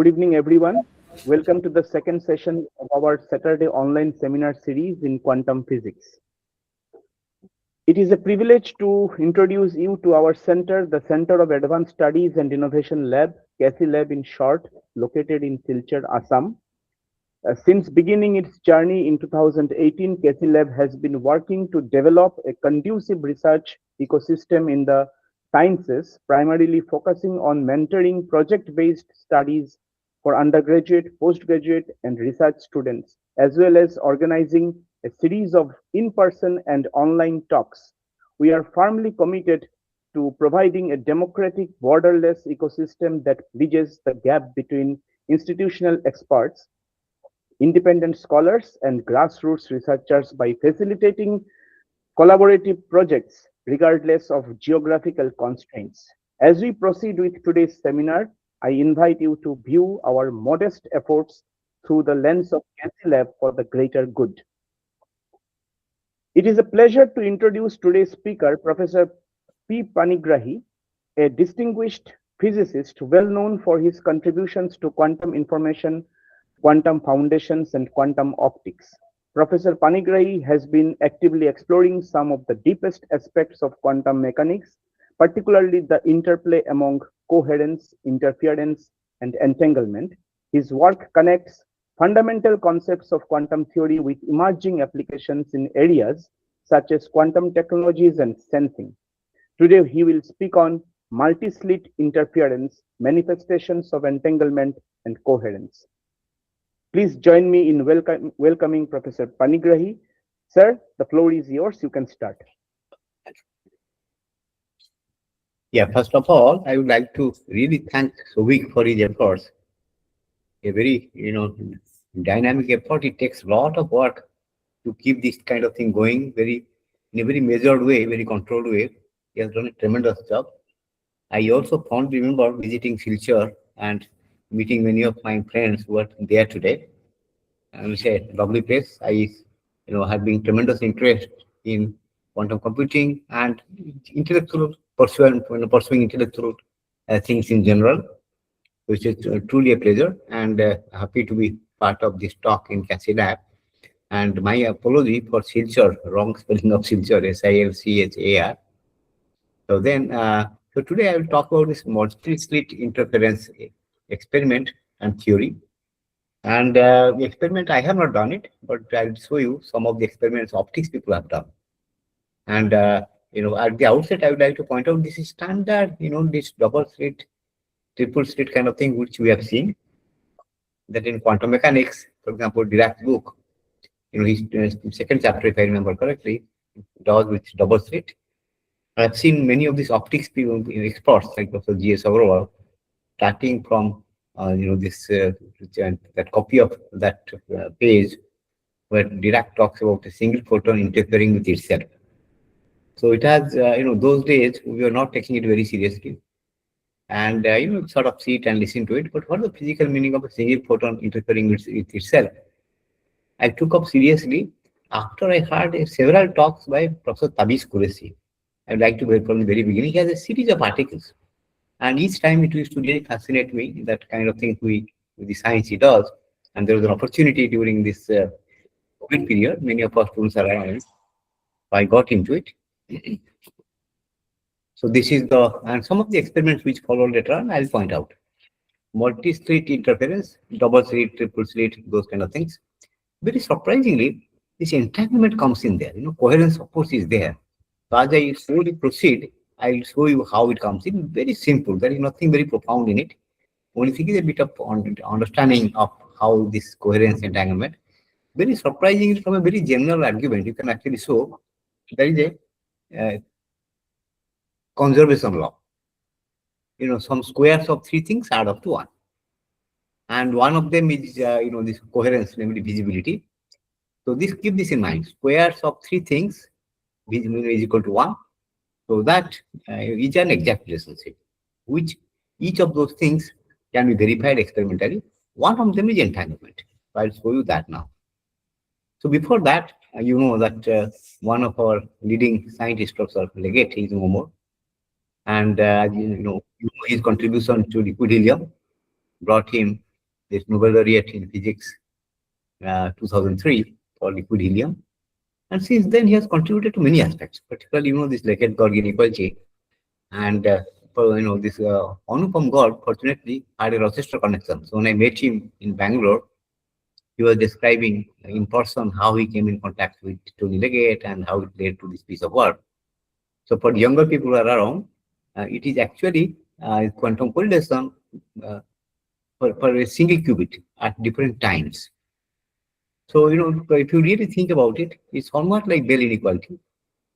Good evening, everyone. Welcome to the second session of our Saturday online seminar series in quantum physics. It is a privilege to introduce you to our center, the Center of Advanced Studies and Innovation Lab, CASI Lab in short, located in Silchar, Assam. Since beginning its journey in 2018, CASI Lab has been working to develop a conducive research ecosystem in the sciences, primarily focusing on mentoring project-based studies for undergraduate, postgraduate, and research students, as well as organizing a series of in-person and online talks. We are firmly committed to providing a democratic, borderless ecosystem that bridges the gap between institutional experts, independent scholars, and grassroots researchers by facilitating collaborative projects regardless of geographical constraints. As we proceed with today's seminar, I invite you to view our modest efforts through the lens of CASI Lab for the greater good. It is a pleasure to introduce today's speaker, Professor P. Panigrahi, a distinguished physicist well known for his contributions to quantum information, quantum foundations, and quantum optics. Professor Panigrahi has been actively exploring some of the deepest aspects of quantum mechanics, particularly the interplay among coherence, interference, and entanglement. His work connects fundamental concepts of quantum theory with emerging applications in areas such as quantum technologies and sensing. Today, he will speak on multi-slit interference, manifestations of entanglement, and coherence. Please join me in welcoming Professor Panigrahi. Sir, the floor is yours. You can start. Yeah, first of all, I would like to really thank Sovik for his efforts. A very, dynamic effort. It takes a lot of work to keep this kind of thing going in a very measured way, very controlled way. He has done a tremendous job. I also fondly remember visiting Silchar and meeting many of my friends who are there today. And it's a lovely place. I, have been tremendous interest in quantum computing and intellectual pursuing intellectual things in general, which is truly a pleasure, and happy to be part of this talk in CASI Lab. And my apology for Silchar, wrong spelling of Silchar, Silchar. So today I will talk about this multi-slit interference experiment and theory. And the experiment, I have not done it, but I'll show you some of the experiments optics people have done. And, at the outset, I would like to point out this is standard, this double slit, triple slit kind of thing, which we have seen that in quantum mechanics, for example, Dirac's book, his second chapter, if I remember correctly, does with double slit. I've seen many of these optics people, experts like Professor G.S. Agarwal, starting from that copy of that page where Dirac talks about a single photon interfering with itself. So it has, those days we were not taking it very seriously, and sort of see it and listen to it. But what is the physical meaning of a single photon interfering with itself? I took up seriously after I heard several talks by Professor Tabiz Qureshi. I'd like to go from the very beginning. He has a series of articles. And each time it used to really fascinate me, that kind of thing with the science he does. And there was an opportunity during this COVID period, many of our students are around. I got into it. So this is and some of the experiments which follow later on, I'll point out. Multi-slit interference, double slit, triple slit, those kind of things. Very surprisingly, this entanglement comes in there. Coherence, of course, is there. So as I slowly proceed, I'll show you how it comes in. Very simple. There is nothing very profound in it. Only thing is a bit of understanding of how this coherence entanglement. Very surprisingly, from a very general argument, you can actually show there is a conservation law. Some squares of three things add up to one. And one of them is, this coherence, namely visibility. So keep this in mind. Squares of three things, visibility is equal to 1. So that is an exact relationship, which each of those things can be verified experimentally. One of them is entanglement. So I'll show you that now. So before that, you know that one of our leading scientists, Professor Leggett, is no more. And his contribution to liquid helium brought him this Nobel laureate in physics, 2003, for liquid helium. And since then, he has contributed to many aspects, particularly, this Lekert-Gorg inequality. And, this Anupam Gorg, fortunately, had a Rochester connection. So when I met him in Bangalore, he was describing in person how he came in contact with Tony Leggett and how it led to this piece of work. So for younger people who are around, it is actually quantum correlation uh, for a single qubit at different times. So, if you really think about it, it's almost like Bell inequality.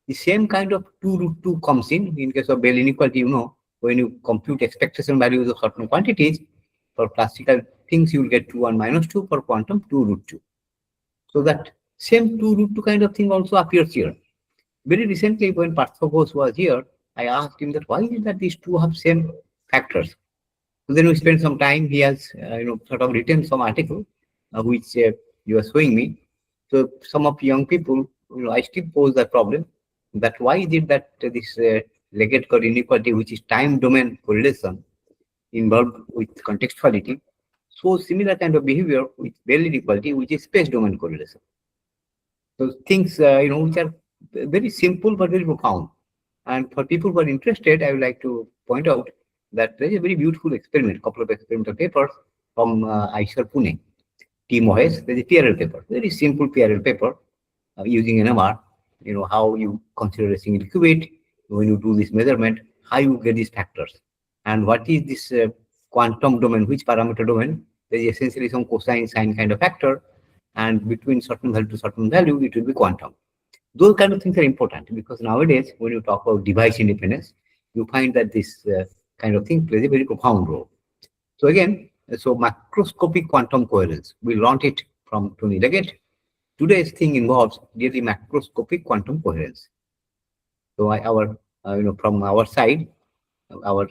The same kind of 2 root 2 comes in case of Bell inequality, when you compute expectation values of certain quantities, for classical things, you will get 2 1 minus 2, for quantum 2 root 2. So that same 2 root 2 kind of thing also appears here. Very recently, when Partha Ghosh was here, I asked him that why is it that these two have same factors? So then we spent some time. He has, sort of written some article, which you are showing me. So some of young people, I still pose that problem, that why is it that this Leggett-Curd inequality, which is time domain correlation involved with contextuality, so similar kind of behavior with Bell inequality, which is space domain correlation. So things, which are very simple but very profound. And for people who are interested, I would like to point out that there is a very beautiful experiment, couple of experimental papers from ISER Pune. T. Mohes, there's a PRL paper, very simple PRL paper using NMR, how you consider a single qubit, when you do this measurement, how you get these factors. And what is this quantum domain, which parameter domain? There is essentially some cosine sine kind of factor, and between certain value to certain value, it will be quantum. Those kind of things are important because nowadays, when you talk about device independence, you find that this kind of thing plays a very profound role. So again, so macroscopic quantum coherence, we learned it from Tony Leggett. Today's thing involves really macroscopic quantum coherence. So from our side, our,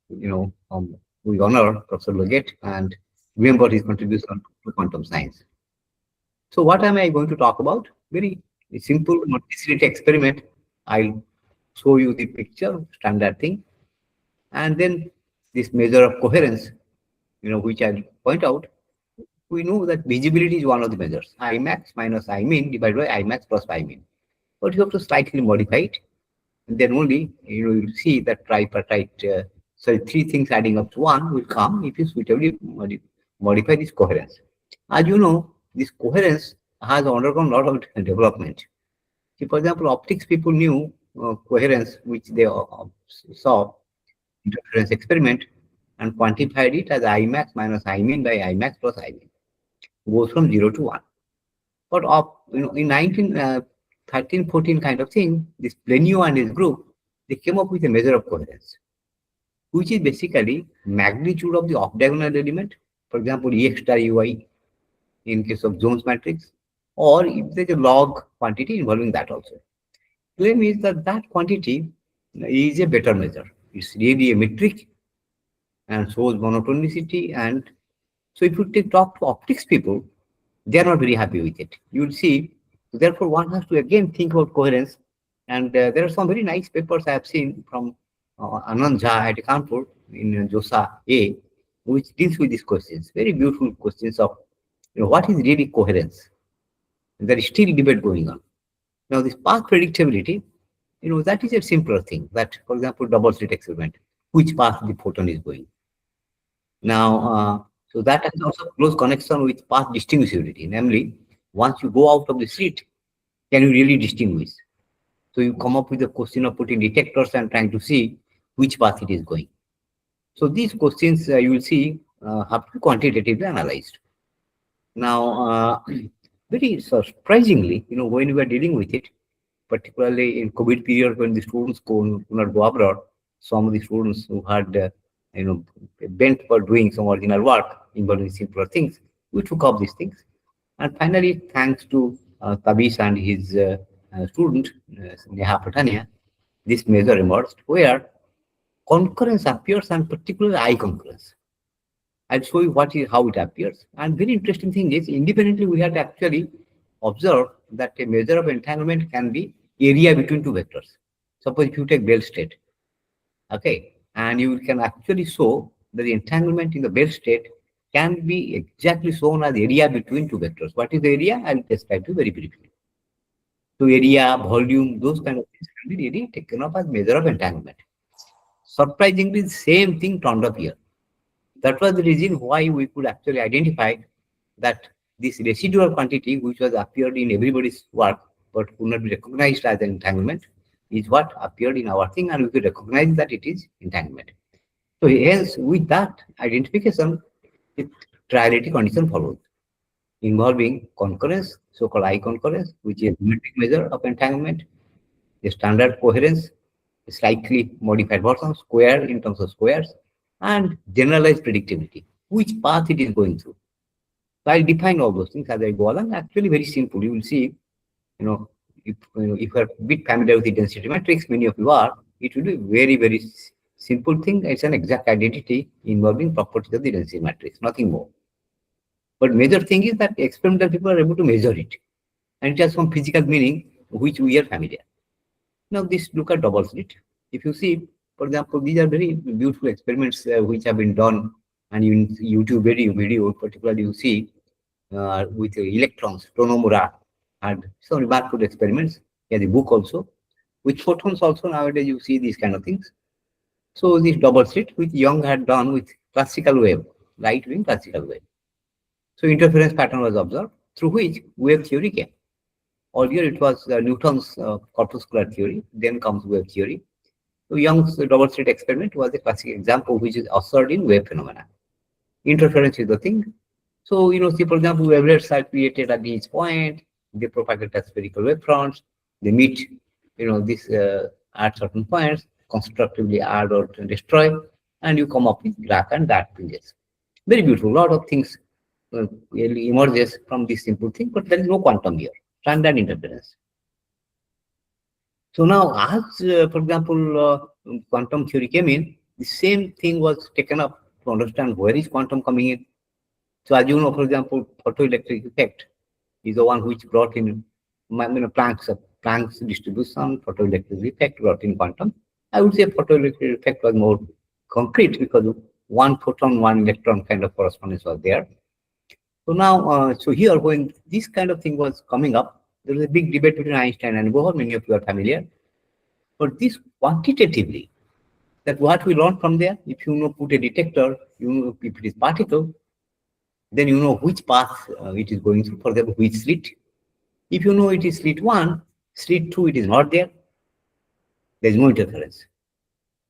we honor Professor Leggett and remember his contribution to quantum science. So what am I going to talk about? Very simple multi-slit experiment. I'll show you the picture, standard thing. And then this measure of coherence, which I'll point out. We know that visibility is one of the measures. Imax minus I mean divided by Imax plus I mean. But you have to slightly modify it. And then only, you'll see that tripartite, three things adding up to one will come if you suitably modify this coherence. As you know, this coherence has undergone a lot of development. See, for example, optics people knew coherence, which they saw interference experiment and quantified it as Imax minus I mean by Imax plus I mean. Goes from 0 to 1. But in 1913, 14 kind of thing, this Plenio and his group, they came up with a measure of coherence, which is basically magnitude of the off-diagonal element, for example, Ex star Ui in case of Jones matrix, or if there's a log quantity involving that also. Claim is that that quantity is a better measure. It's really a metric and shows monotonicity. And so if you talk to optics people, they are not very happy with it. You will see. Therefore, one has to again think about coherence. And there are some very nice papers I have seen from Anand Jha at Kanpur in JOSA A, which deals with these questions. Very beautiful questions of what is really coherence. There is still debate going on. Now, this path predictability, that is a simpler thing. That, for example, double slit experiment, which path the photon is going. Now, so that has also close connection with path distinguishability. Namely, once you go out of the slit, can you really distinguish? So you come up with a question of putting detectors and trying to see which path it is going. So these questions you will see have to be quantitatively analyzed. Now, very surprisingly, when we are dealing with it, particularly in COVID period when the students could not go abroad, some of the students who had, bent for doing some original work involving simpler things, we took up these things. And finally, thanks to Tabish and his student, Neha Patania, this measure emerged where concurrence appears and particularly eye concurrence. I'll show you how it appears. And very interesting thing is, independently, we have to actually observe that a measure of entanglement can be area between two vectors. Suppose if you take Bell state, okay, and you can actually show that the entanglement in the Bell state can be exactly shown as area between two vectors. What is the area? I'll describe you very briefly. So area, volume, those kind of things can be really taken up as measure of entanglement. Surprisingly, the same thing turned up here. That was the reason why we could actually identify that this residual quantity, which was appeared in everybody's work but could not be recognized as an entanglement, is what appeared in our thing, and we could recognize that it is entanglement. So hence, with that identification, the triality condition follows, involving concurrence, so-called I concurrence, which is a geometric measure of entanglement, the standard coherence, a slightly modified version, square in terms of squares, and generalized predictability, which path it is going through. So I'll define all those things as I go along. Actually, very simple. You will see, if you are a bit familiar with the density matrix, many of you are, it will be very simple thing. It's an exact identity involving properties of the density matrix, nothing more. But major thing is that experimental people are able to measure it. And it has some physical meaning which we are familiar. Now this look at double slit. If you see, for example, these are very beautiful experiments which have been done, and in YouTube video particularly you see with electrons, Tonomura had some remarkable experiments. He has a book also. With photons also nowadays you see these kind of things. So this double slit which Young had done with classical wave, light being classical wave. So interference pattern was observed through which wave theory came. Earlier it was Newton's corpuscular theory, then comes wave theory. So Young's double slit experiment was a classic example which is observed in wave phenomena. Interference is the thing. So, see, for example, wavelets are created at each point, they propagate as spherical wave fronts, they meet, this at certain points, constructively add or destroy, and you come up with black and dark fringes. Very beautiful. A lot of things really emerges from this simple thing, but there is no quantum here, standard interference. So now, as for example, quantum theory came in, the same thing was taken up to understand where is quantum coming in. So as you know, for example, photoelectric effect is the one which brought in Planck's distribution, photoelectric effect brought in quantum. I would say photoelectric effect was more concrete because one photon, one electron kind of correspondence was there. So now, so here when this kind of thing was coming up, there was a big debate between Einstein and Bohr. Many of you are familiar. But this quantitatively, that what we learn from there, if you put a detector, if it is particle, then you know which path it is going through, for example, which slit. If you know it is slit 1, slit 2, it is not there, there is no interference.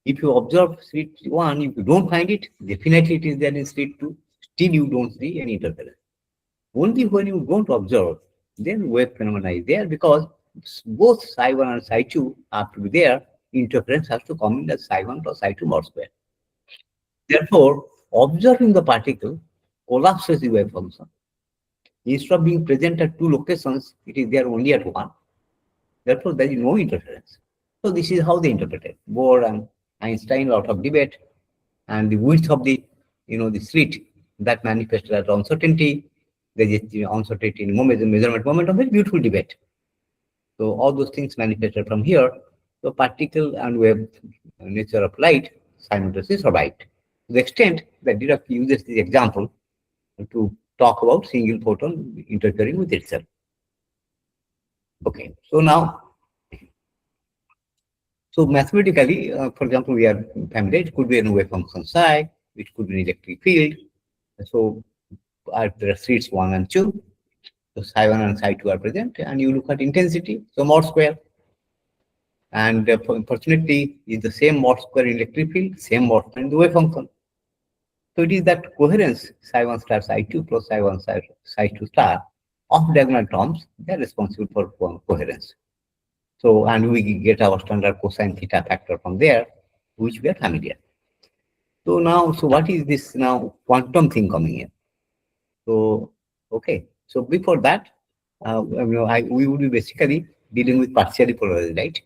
If you observe slit 1, if you don't find it, definitely it is there in slit 2, still you don't see any interference. Only when you don't observe, then wave phenomena is there, because both psi 1 and psi 2 have to be there. Interference has to come in as psi 1 plus psi 2 mod square. Therefore, observing the particle collapses the wave function. Instead of being present at two locations, it is there only at one. Therefore, there is no interference. So this is how they interpreted. Bohr and Einstein, out of debate, and the width of the the slit that manifested as uncertainty. There is uncertainty in measurement moment, a very beautiful debate. So all those things manifested from here. So particle and wave nature of light simultaneously survived. To the extent that Dirac uses this example to talk about single photon interfering with itself. Okay, so now, so mathematically, for example, we are familiar, it could be an wave function psi, it could be an electric field. So there are slits 1 and 2. So psi 1 and psi 2 are present, and you look at intensity, so mod square. And fortunately, is the same mod square in electric field, same mod square in the wave function. So it is that coherence psi 1 star psi 2 plus psi 1 psi 2 star of diagonal terms, they are responsible for coherence. So, and we get our standard cosine theta factor from there, which we are familiar. So now, so what is this now quantum thing coming in? So, okay. So before that, we would be basically dealing with partially polarized light.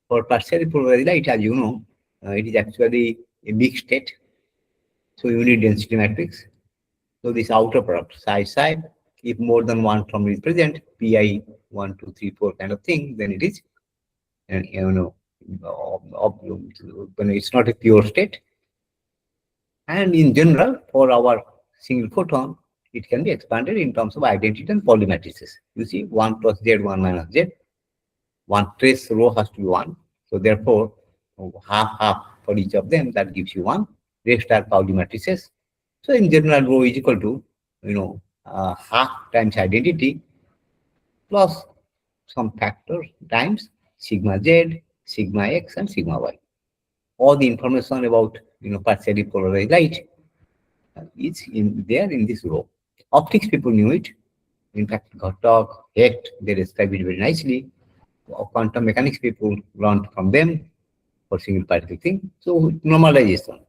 For partially polarized light, as you know, it is actually a big state. So you need density matrix. So this outer product, psi, if more than one term is present, pi 1, 2, 3, 4 kind of thing, then it is, when it's not a pure state. And in general, for our single photon, it can be expanded in terms of identity and polymatrices. You see, 1 plus Z, 1 minus Z, one trace row has to be 1. So therefore, half for each of them, that gives you 1. Rest are Pauli matrices. So in general, rho is equal to, half times identity plus some factor times sigma Z, sigma X, and sigma Y. All the information about, partially polarized light is in there in this row. Optics people knew it. In fact, Ghotok, Hecht, they describe it very nicely. Quantum mechanics people learned from them for single particle thing. So normalization.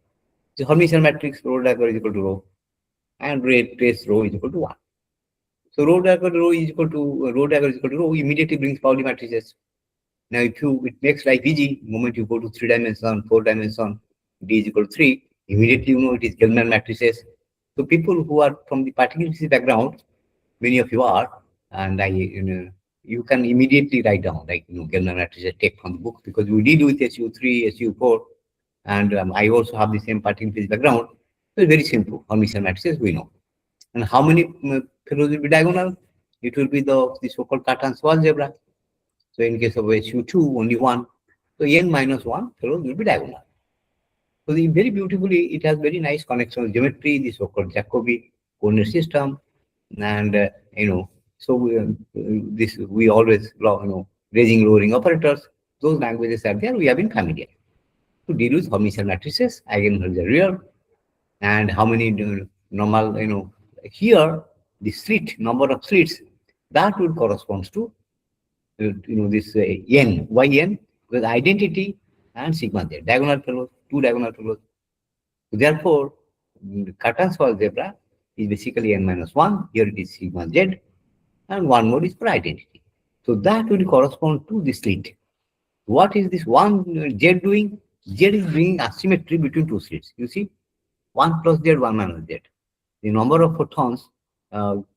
The Hermitian matrix rho dagger is equal to rho, and rate trace rho is equal to 1. So rho dagger is equal to rho immediately brings Pauli matrices. Now if it makes life easy, the moment you go to 3 dimension, 4 dimension, D is equal to 3, immediately you know it is Gell-Mann matrices. So people who are from the particle physics background, many of you are, and you can immediately write down, like, Gell-Mann matrices, take from the book, because we deal with SU3, SU4, and I also have the same particle physics background. So it's very simple. Hermitian matrices we know. And how many fellows will be diagonal? It will be the so-called Cartan-Schwarz zebra. So in case of SU2, only one. So n minus 1 fellows will be diagonal. So very beautifully, it has very nice connection geometry, the so-called Jacobi coordinate system, and so we always raising lowering operators. Those languages are there. We have been familiar to deal with Hermitian matrices. Eigenvalues are real, and how many normal here the slit number of slits that would corresponds to this n. Why n? Because identity and sigma z, diagonal fellows, two diagonal fellows. So therefore, Cartan-Schwarz zebra is basically n minus 1. Here it is sigma z, and one more is for identity. So that will correspond to the slit. What is this one z doing? Z is bringing asymmetry between two slits. You see, 1 plus z, 1 minus z. The number of photons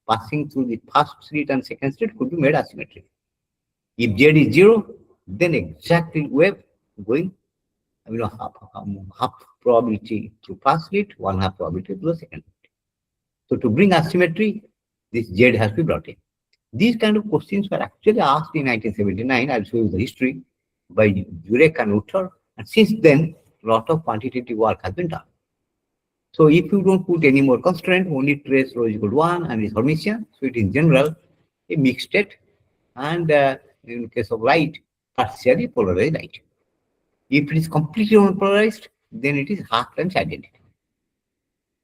passing through the first slit and second slit could be made asymmetric. If z is 0, then exactly wave going, half probability to first slit, one half probability to the second slit. So to bring asymmetry, this z has to be brought in. These kind of questions were actually asked in 1979. I'll show you the history by Jurek and Utter. And since then, a lot of quantitative work has been done. So if you don't put any more constraint, only trace rho is equal to 1 and is Hermitian. So it is in general a mixed state, and in case of light, partially polarized light. If it is completely unpolarized, then it is half times identity.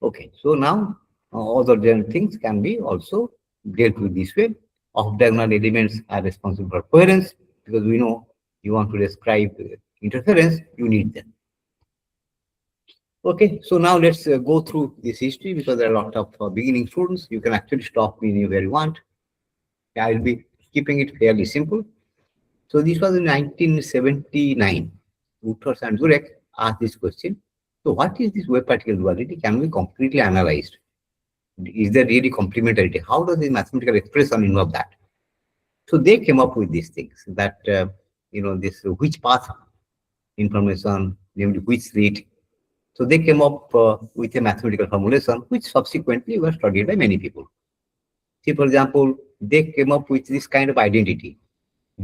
Okay, so now other general things can be also dealt with this way. Off-diagonal elements are responsible for coherence, because we know you want to describe interference, you need them. Okay, so now let's go through this history, because there are a lot of beginning students. You can actually stop me anywhere you want. I will be keeping it fairly simple. So this was in 1979. Wouters and Zurek asked this question. So what is this wave particle duality? Can be completely analyzed? Is there really complementarity? How does the mathematical expression involve that? So they came up with these things, that this which path information, namely which slit. So they came up with a mathematical formulation, which subsequently was studied by many people. See, for example, they came up with this kind of identity.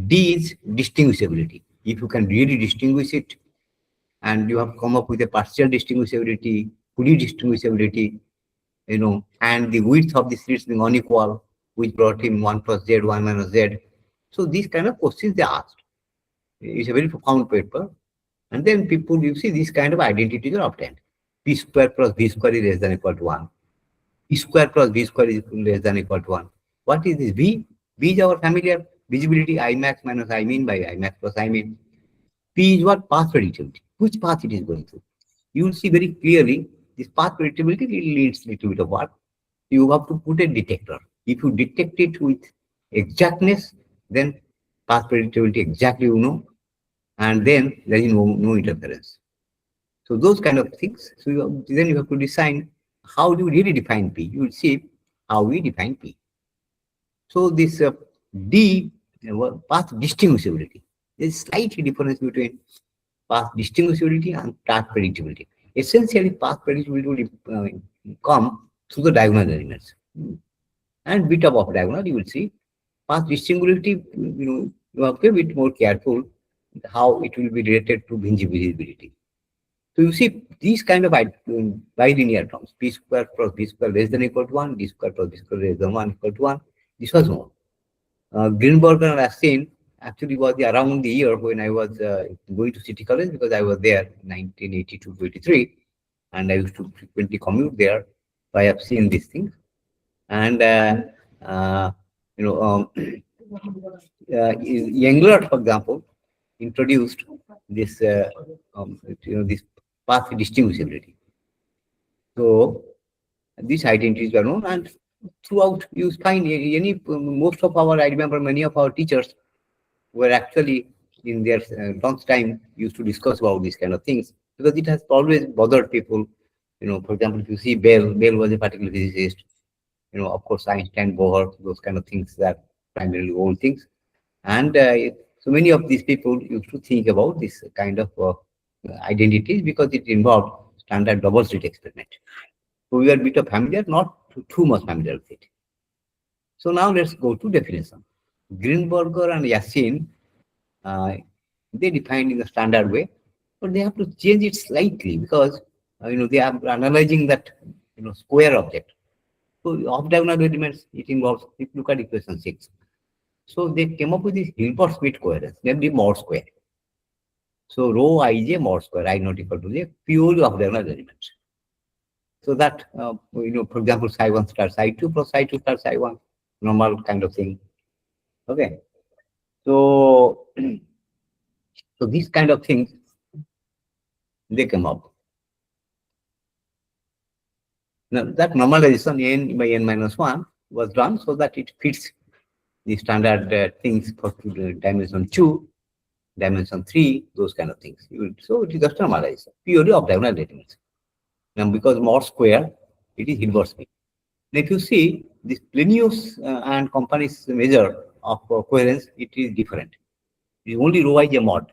D is distinguishability. If you can really distinguish it, and you have come up with a partial distinguishability, fully distinguishability, and the width of the slits being unequal, which brought him 1 plus z, 1 minus z. So these kind of questions they asked. It's a very profound paper. And then people, you see, these kind of identities are obtained. P square plus v square is less than equal to 1. P square plus v square is less than equal to 1. What is this? V? V is our familiar visibility, I max minus I mean by I max plus I mean. P is what? Path predictability. Which path it is going through? You will see very clearly this path predictability leads a little bit of what? You have to put a detector. If you detect it with exactness, then path predictability exactly you know, and then there is no interference. So those kind of things. So then you have to design how do you really define P. You will see how we define P. So this D, path distinguishability. There is slight difference between path distinguishability and path predictability. Essentially, path predictability will come through the diagonal elements. And bit of off diagonal, you will see. Path distinguishability, you have to be a bit more careful how it will be related to visibility. So you see these kind of bilinear terms, p square plus b square less than equal to 1, d square plus b square less than 1 equal to 1. This was known. Greenberg and Racine actually was around the year when I was going to City College, because I was there in 1982 to 83, and I used to frequently commute there. So I have seen these things. And, uh, you know, um, Englert, for example, introduced this, this path distinguishability. So these identities were known, and throughout you find most of our, I remember many of our teachers were actually in their lunch time used to discuss about these kind of things, because it has always bothered people. For example, if you see Bell was a particular physicist. Of course, Einstein, Bohr, those kind of things are primarily old things. And so many of these people used to think about this kind of identities, because it involved standard double slit experiment. So we are a bit of familiar, not too much familiar with it. So now let's go to definition. Greenberger and Yassin, uh, they defined in a standard way, but they have to change it slightly, because they are analyzing that square object. So off diagonal elements, it involves, if you look at equation 6. So they came up with this Hilbert-Smith coherence, namely mod square. So rho ij mod square, I not equal to the purely off diagonal elements. So that, for example, psi 1 star psi 2 plus psi 2 star psi 1, normal kind of thing. Okay. So, so these kind of things, they come up. Now, that normalization n by n minus 1 was done so that it fits the standard things for dimension 2, dimension 3, those kind of things. So it is just normalized, purely of diagonal elements. Now, because mod square, it is Hilbert-Smith. Now, if you see this Plinius and company's measure of coherence, it is different. It is only rho ij mod.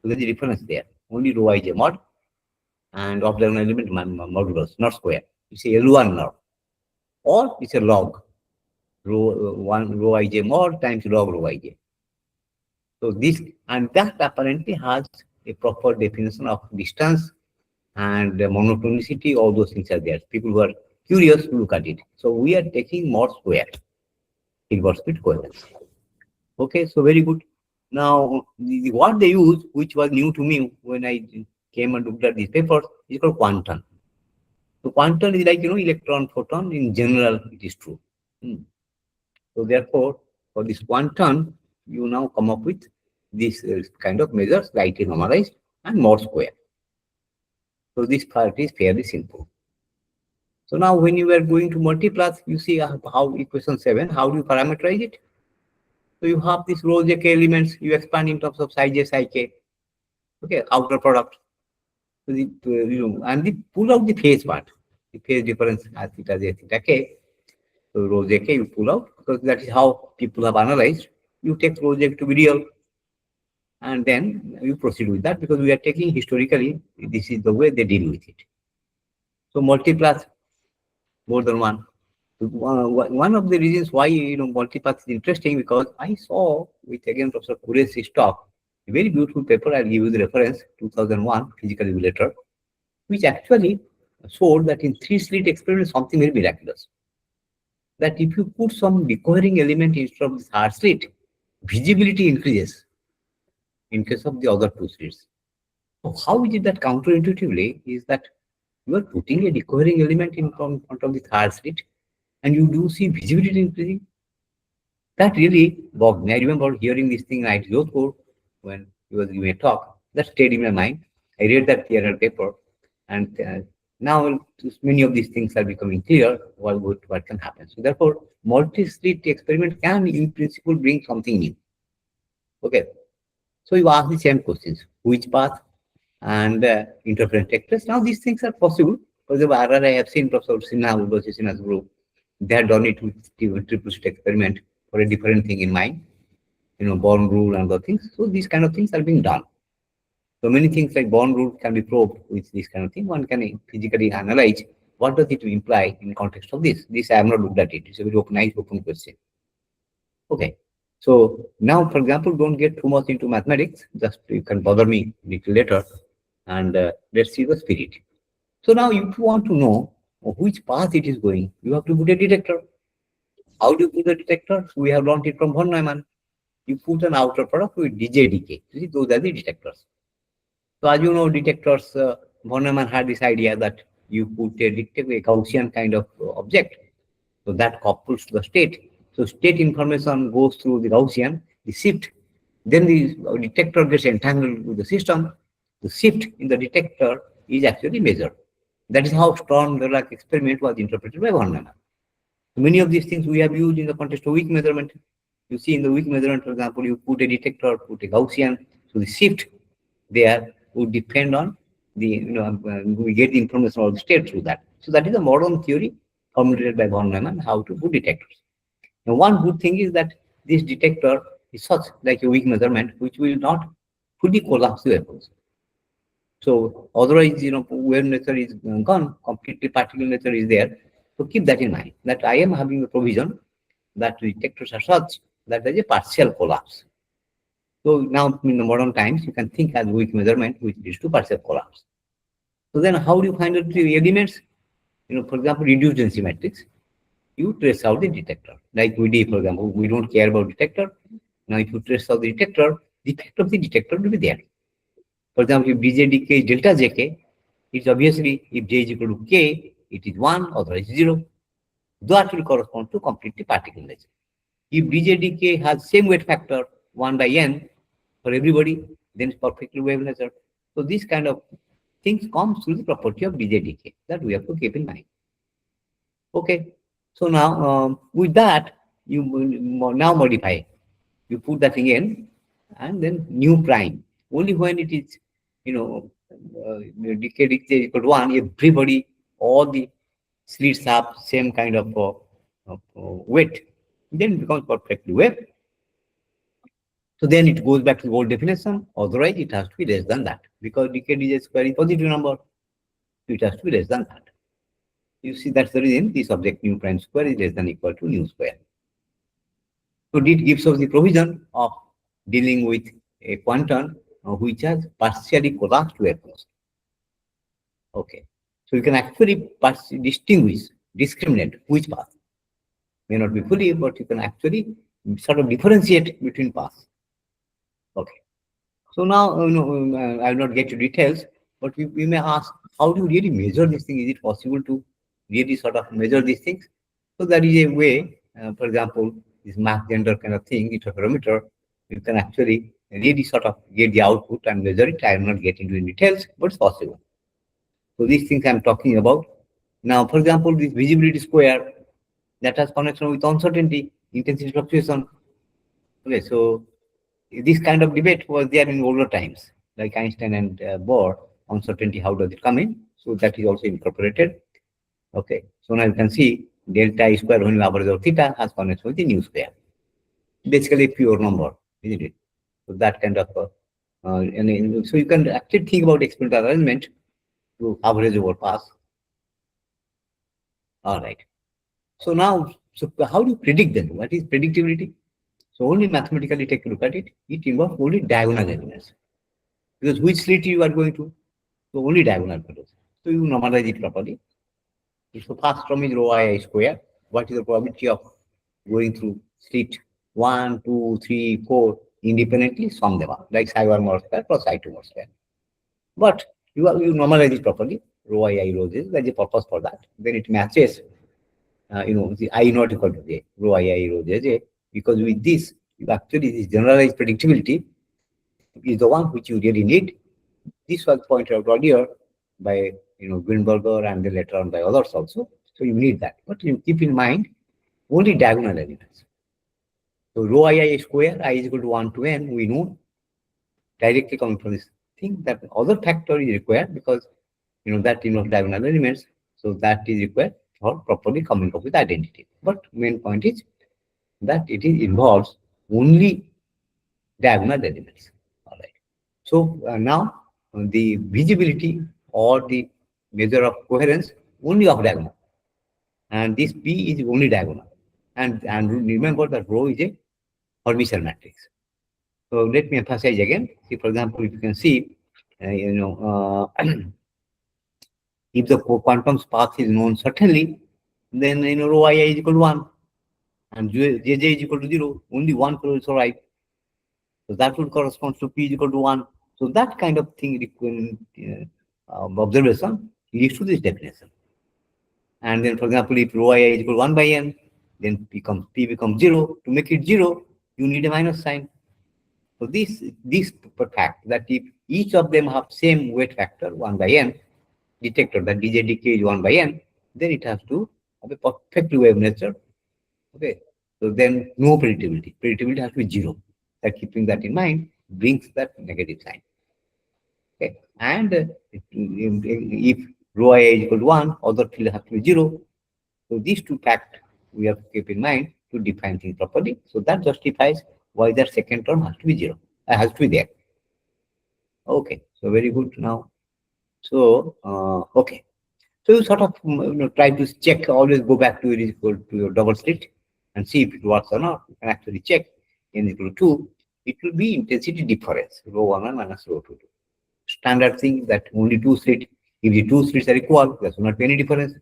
So there is a difference there. Only rho ij mod and of diagonal element modulus, not square. It's a L1 now. Or it's a log. Rho ij mod times log rho ij. So this, and that apparently has a proper definition of distance and monotonicity, all those things are there. People who are curious to look at it. So we are taking mod square, Hilbert-Smith coherence. Okay, so very good. Now, what they use, which was new to me when I came and looked at these papers, is called quantum. So quantum is like, electron, photon, in general, it is true. So therefore, for this quantum, you now come up with this kind of measures, slightly normalized and mod square. So this part is fairly simple. So now when you are going to multiplus, you see how equation 7, how do you parameterize it? So you have these rho j k elements, you expand in terms of psi j psi k. Okay, outer product. So and the pull out the phase part, the phase difference as theta j theta k. So rho j k you pull out, because that is how people have analyzed. You take rho j to be real, and then you proceed with that, because we are taking historically, this is the way they deal with it. So multiplus, more than one. One of the reasons why multipath is interesting, because I saw with again Professor Kurei's talk a very beautiful paper. I'll give you the reference, 2001 physical regulator, which actually showed that in 3-slit experiment something very miraculous. That if you put some decohering element instead of the third slit, visibility increases in case of the other 2 slits. So how is it that counterintuitively is that you are putting a decohering element in front of the third slit, and you do see visibility increasing? That really bogged me. I remember hearing this thing at Jodhpur when he was giving a talk. That stayed in my mind. I read that theoretical paper, and now many of these things are becoming clear what can happen. So therefore, multi-slit experiment can, in principle, bring something new. Okay. So you ask the same questions: which path and interference take place? Now these things are possible. For example, RR, I have seen Professor Sinha, Urvashi Sinha's group. They had done it with triple slit experiment for a different thing in mind, Born rule and other things. So these kind of things are being done. So many things like Born rule can be probed with this kind of thing. One can physically analyze what does it imply in context of this? This I have not looked at it. It's a very open, nice open question. Okay. So now, for example, don't get too much into mathematics. Just you can bother me a little later, and let's see the spirit. So now, if you want to know which path it is going, you have to put a detector. How do you put the detector? We have learned it from von Neumann. You put an outer product with DJDK. You see, those are the detectors. So as you know, detectors, von Neumann had this idea that you put a detector, a Gaussian kind of object. So that couples to the state. So state information goes through the Gaussian, the shift. Then the detector gets entangled with the system. The shift in the detector is actually measured. That is how Storm-Gerlach experiment was interpreted by von Neumann. Many of these things we have used in the context of weak measurement. You see in the weak measurement, for example, you put a detector, put a Gaussian, so the shift there would depend on the, we get the information of the state through that. So that is a modern theory formulated by von Neumann, how to put detectors. Now, one good thing is that this detector is such like a weak measurement, which will not fully collapse the waveforms. So otherwise, wave nature is gone, completely particle nature is there. So keep that in mind, that I am having a provision that detectors are such that there is a partial collapse. So now in the modern times, you can think as weak measurement, which leads to partial collapse. So then how do you find out the elements? For example, reduced density matrix, you trace out the detector. Like we did, for example, we don't care about detector. Now if you trace out the detector, the effect of the detector will be there. For example, if djdk is delta jk, it's obviously if j is equal to k, it is 1, otherwise 0. That will correspond to completely particle nature. If djdk has same weight factor, 1 by n, for everybody, then it's perfectly wave nature. So this kind of things comes through the property of djdk that we have to keep in mind. Okay. So now with that, you now modify. You put that thing in, and then new prime. Only when it is, decay equal to 1, everybody, all the slits have same kind of weight, then it becomes perfectly wave. So then it goes back to the old definition. Otherwise, it has to be less than that because decay is a square positive number. So it has to be less than that. You see, that's the reason this object nu prime square is less than equal to nu square. So it gives us the provision of dealing with a quantum which has partially collapsed waveforms. Okay. So you can actually distinguish, discriminate which path. May not be fully, but you can actually sort of differentiate between paths. Okay. So now, I will not get to details, but we may ask, how do you really measure this thing? Is it possible to really sort of measure these things? So there is a way, for example, this Mach gender kind of thing, interferometer, you can actually really sort of get the output and measure it. I will not get into any details, but it's possible. So these things I'm talking about. Now, for example, this visibility square that has connection with uncertainty, intensity fluctuation. Okay, so this kind of debate was there in older times, like Einstein and Bohr, uncertainty, how does it come in? So that is also incorporated. Okay, so now you can see delta I square when you average of theta has connection with the nu square. Basically a pure number, isn't it? So that kind of, and so you can actually think about experimental arrangement to average over pass. All right. So now, so how do you predict them? What is predictability? So only mathematically take a look at it. It involves only diagonal elements. Because which slit you are going to? So only diagonal values. So you normalize it properly. So first term is rho I square. What is the probability of going through slit 1, 2, 3, 4 independently? Sum them up, like psi 1 more square plus psi 2 more square. But you normalize it properly. Rho I rho j. There's a purpose for that. Then it matches. The I not equal to j. Rho I rho j. Because with this, you actually this generalized predictability is the one which you really need. This was pointed out earlier by Greenberger and then later on by others also. So you need that. But you keep in mind only diagonal elements. So rho I square, I is equal to 1 to n, we know directly coming from this thing that other factor is required because that diagonal elements. So that is required for properly coming up with identity. But main point is that it involves only diagonal elements. All right. So now the visibility or the measure of coherence only off diagonal, and this P is only diagonal. And remember that rho is a Hermitian matrix. So let me emphasize again. See, for example, if you can see, if the quantum path is known certainly, then rho I is equal to 1 and jj is equal to 0. Only one will also right. So that would correspond to P is equal to 1. So that kind of thing observation leads to this definition. And then, for example, if rho I is equal to 1 by n, then P becomes 0. To make it 0, you need a minus sign. So this fact that if each of them have same weight factor 1 by n, detector that dj dk is 1 by n, then it has to have a perfect wave nature. Okay, so then no predictability. Predictability has to be 0. That keeping that in mind brings that negative sign. Okay, and if rho I is equal to 1, other field has to be 0. So these two facts we have to keep in mind to define things properly. So that justifies why that second term has to be 0. Has to be there. Okay, so very good now. So okay, so you sort of try to check. Always go back to it is equal to your double slit and see if it works or not. You can actually check n is equal to 2. It will be intensity difference rho 1 minus rho 2. Standard thing that only two slits. If the two slits are equal, there will not be any difference.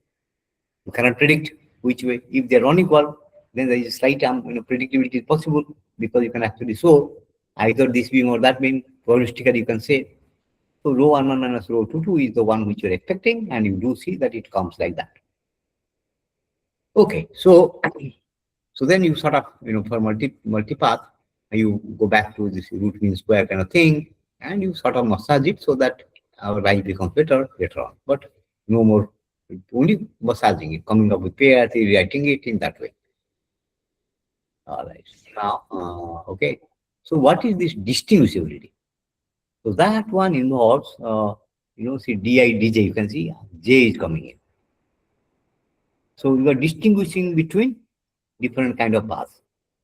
You cannot predict which way. If they are unequal, then there is a slight predictability is possible because you can actually show either this being or that being. Probabilistically, you can say. So rho 1 minus rho 2 is the one which you are expecting, and you do see that it comes like that. Okay, so then you sort of for multipath, you go back to this root mean square kind of thing, and you sort of massage it so that our life becomes better later on. But no more only massaging it, coming up with pairs, rewriting it in that way. All right. Now, okay. So what is this distinguishability? So that one involves, see di dj. You can see j is coming in. So you are distinguishing between different kind of paths.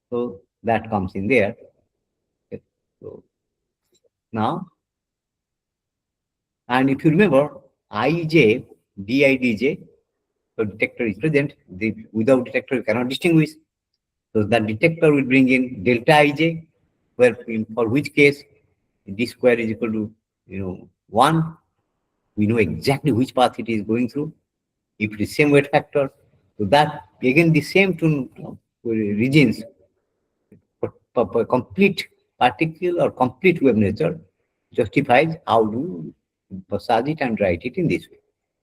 So that comes in there. Okay. So now, and if you remember, ij, di dj, so detector is present. Without detector, you cannot distinguish. So that detector will bring in delta ij, where for which case d square is equal to 1. We know exactly which path it is going through. If it is same weight factor, so that again the same two regions for complete particle or complete wave nature justifies how to massage it and write it in this way.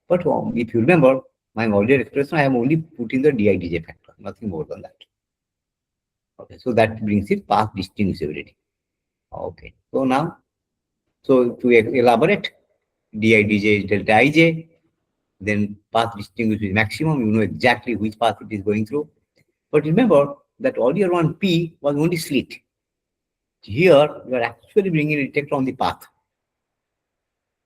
But if you remember my earlier expression, I am only putting the dij factor, nothing more than that. Okay, so that brings it path distinguishability. Okay, so now, so to elaborate, di dj is delta ij, then path distinguished with maximum, you know exactly which path it is going through. But remember that earlier one P was only slit. Here, you are actually bringing a detector on the path.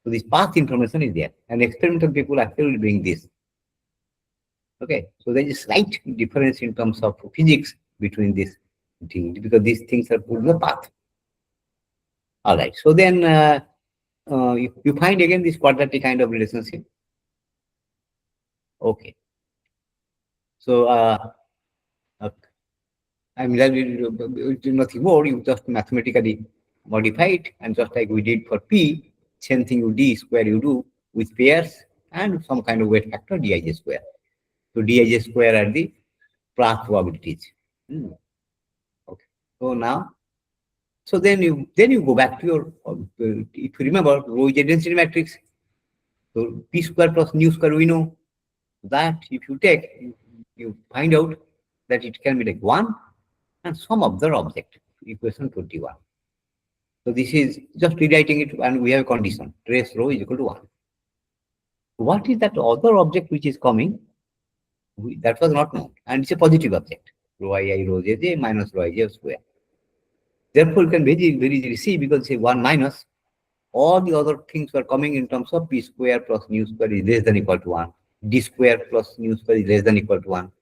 So this path information is there, and experimental people actually bring this. Okay, so there is a slight difference in terms of physics between this thing because these things are put in the path. All right, so then you find again this quadratic kind of relationship. Okay, so I mean, that is nothing more. You just mathematically modify it, and just like we did for P, same thing you d square you do with pairs and some kind of weight factor dij square. So dij square are the path probabilities. Okay. So now, so then you go back to your. If you remember, rho is a density matrix. So p square plus nu square we know that if you take, you find out that it can be like 1 and some other object, equation 21. So this is just rewriting it, and we have a condition, trace rho is equal to 1. What is that other object which is coming? That was not known, and it's a positive object, rho I rho j minus rho ij square. Therefore, you can very easily see, because say 1 minus, all the other things were coming in terms of p square plus nu square is less than equal to 1. D square plus nu square is less than equal to 1.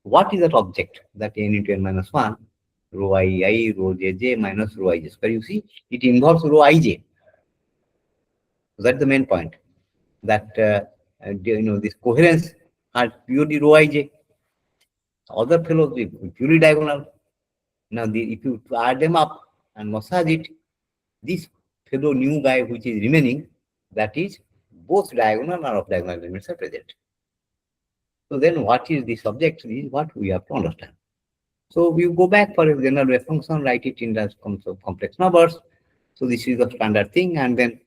What is that object? That n into n minus 1, rho I, rho jj minus rho ij square. You see, it involves rho ij. So that's the main point. That this coherence are purely rho ij. Other fellows with purely diagonal. Now, if you add them up and massage it, this fellow new guy which is remaining, that is both diagonal and off diagonal elements are present. So then what is the subject is what we have to understand. So we go back for a general wave function, write it in the complex numbers. So this is the standard thing, and then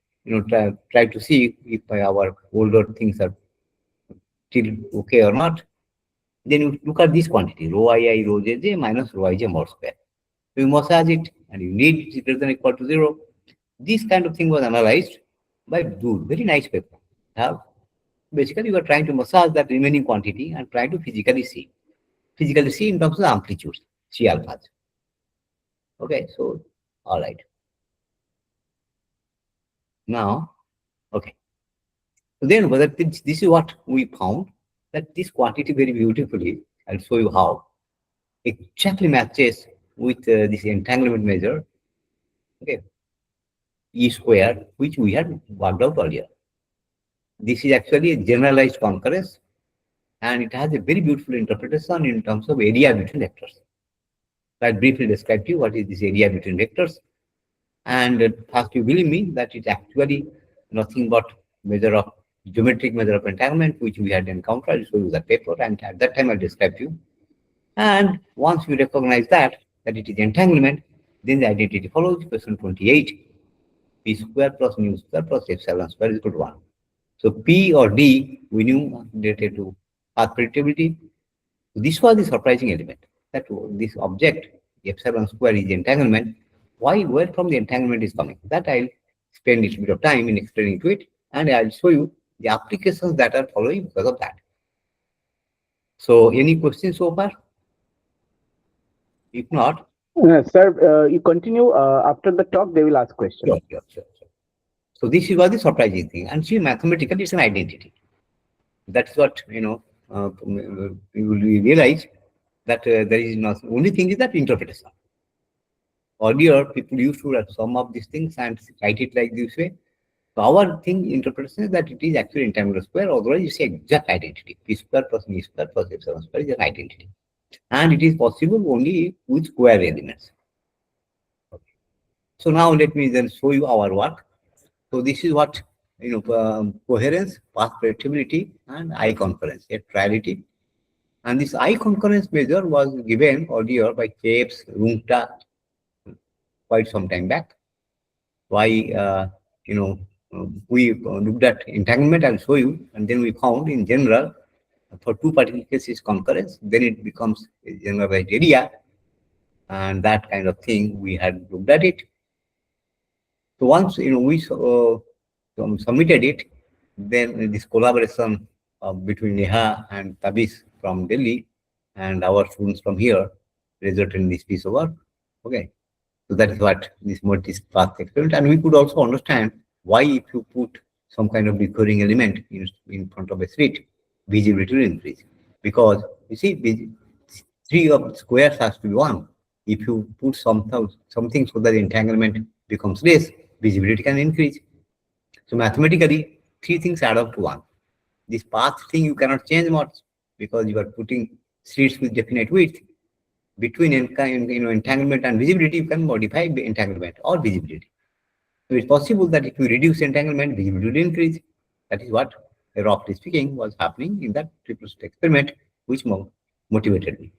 try to see if our older things are still okay or not. Then you look at this quantity, rho ii rho jj minus rho ij mod square. So you massage it, and you need it greater than or equal to 0. This kind of thing was analyzed by Dool. Very nice paper. Now, basically, you are trying to massage that remaining quantity and try to physically see. Physically see in terms of amplitudes, C alphas. Okay, so all right. Now, okay. So then whether this is what we found, that this quantity very beautifully, I'll show you how, exactly matches with this entanglement measure, okay, E square, which we had worked out earlier. This is actually a generalized concurrence, and it has a very beautiful interpretation in terms of area between vectors. So I briefly described to you what is this area between vectors. And first, you believe me that it's actually nothing but measure of geometric measure of entanglement, which we had encountered. I'll show you that paper, and at that time I'll describe to you. And once you recognize that it is entanglement, then the identity follows. Question 28, p square plus mu square plus epsilon square is equal to 1. So P or D, we knew related to path predictability. This was the surprising element, that this object, epsilon square, is entanglement. Why, where from the entanglement is coming? That I'll spend a little bit of time in explaining to it, and I'll show you the applications that are following because of that. So, any questions so far? If not, Sir, you continue. After the talk, they will ask questions. sure. So this is what the surprising thing. And see, mathematically, it's an identity. That's what, you will realize that there is not, only thing is that interpretation. Earlier, people used to sum up these things and write it like this way. So our thing, interpretation is that it is actually entanglement square, otherwise you say exact identity. P square plus mu square plus epsilon square is an identity. And it is possible only with square elements. Okay. So now let me then show you our work. So this is what, coherence, path predictability, and eye concurrence, a triality. And this eye concurrence measure was given earlier by Capes, Runta, quite some time back. Why, we looked at entanglement, I'll show you, and then we found in general, for two particular cases concurrence, then it becomes a generalized area, and that kind of thing, we had looked at it. So once, we submitted it, then this collaboration between Neha and Tabis from Delhi and our students from here resulted in this piece of work. Okay. So that is what this multi-path experiment. And we could also understand why if you put some kind of recurring element in front of a slit, visibility will increase. Because you see, three of the squares has to be one. If you put something so that the entanglement becomes less, visibility can increase. So mathematically, three things add up to one. This path thing you cannot change much because you are putting slits with definite width. Between entanglement and visibility, you can modify entanglement or visibility. So it's possible that if you reduce entanglement, visibility will increase. That is what, roughly speaking, was happening in that triple slit experiment, which motivated me.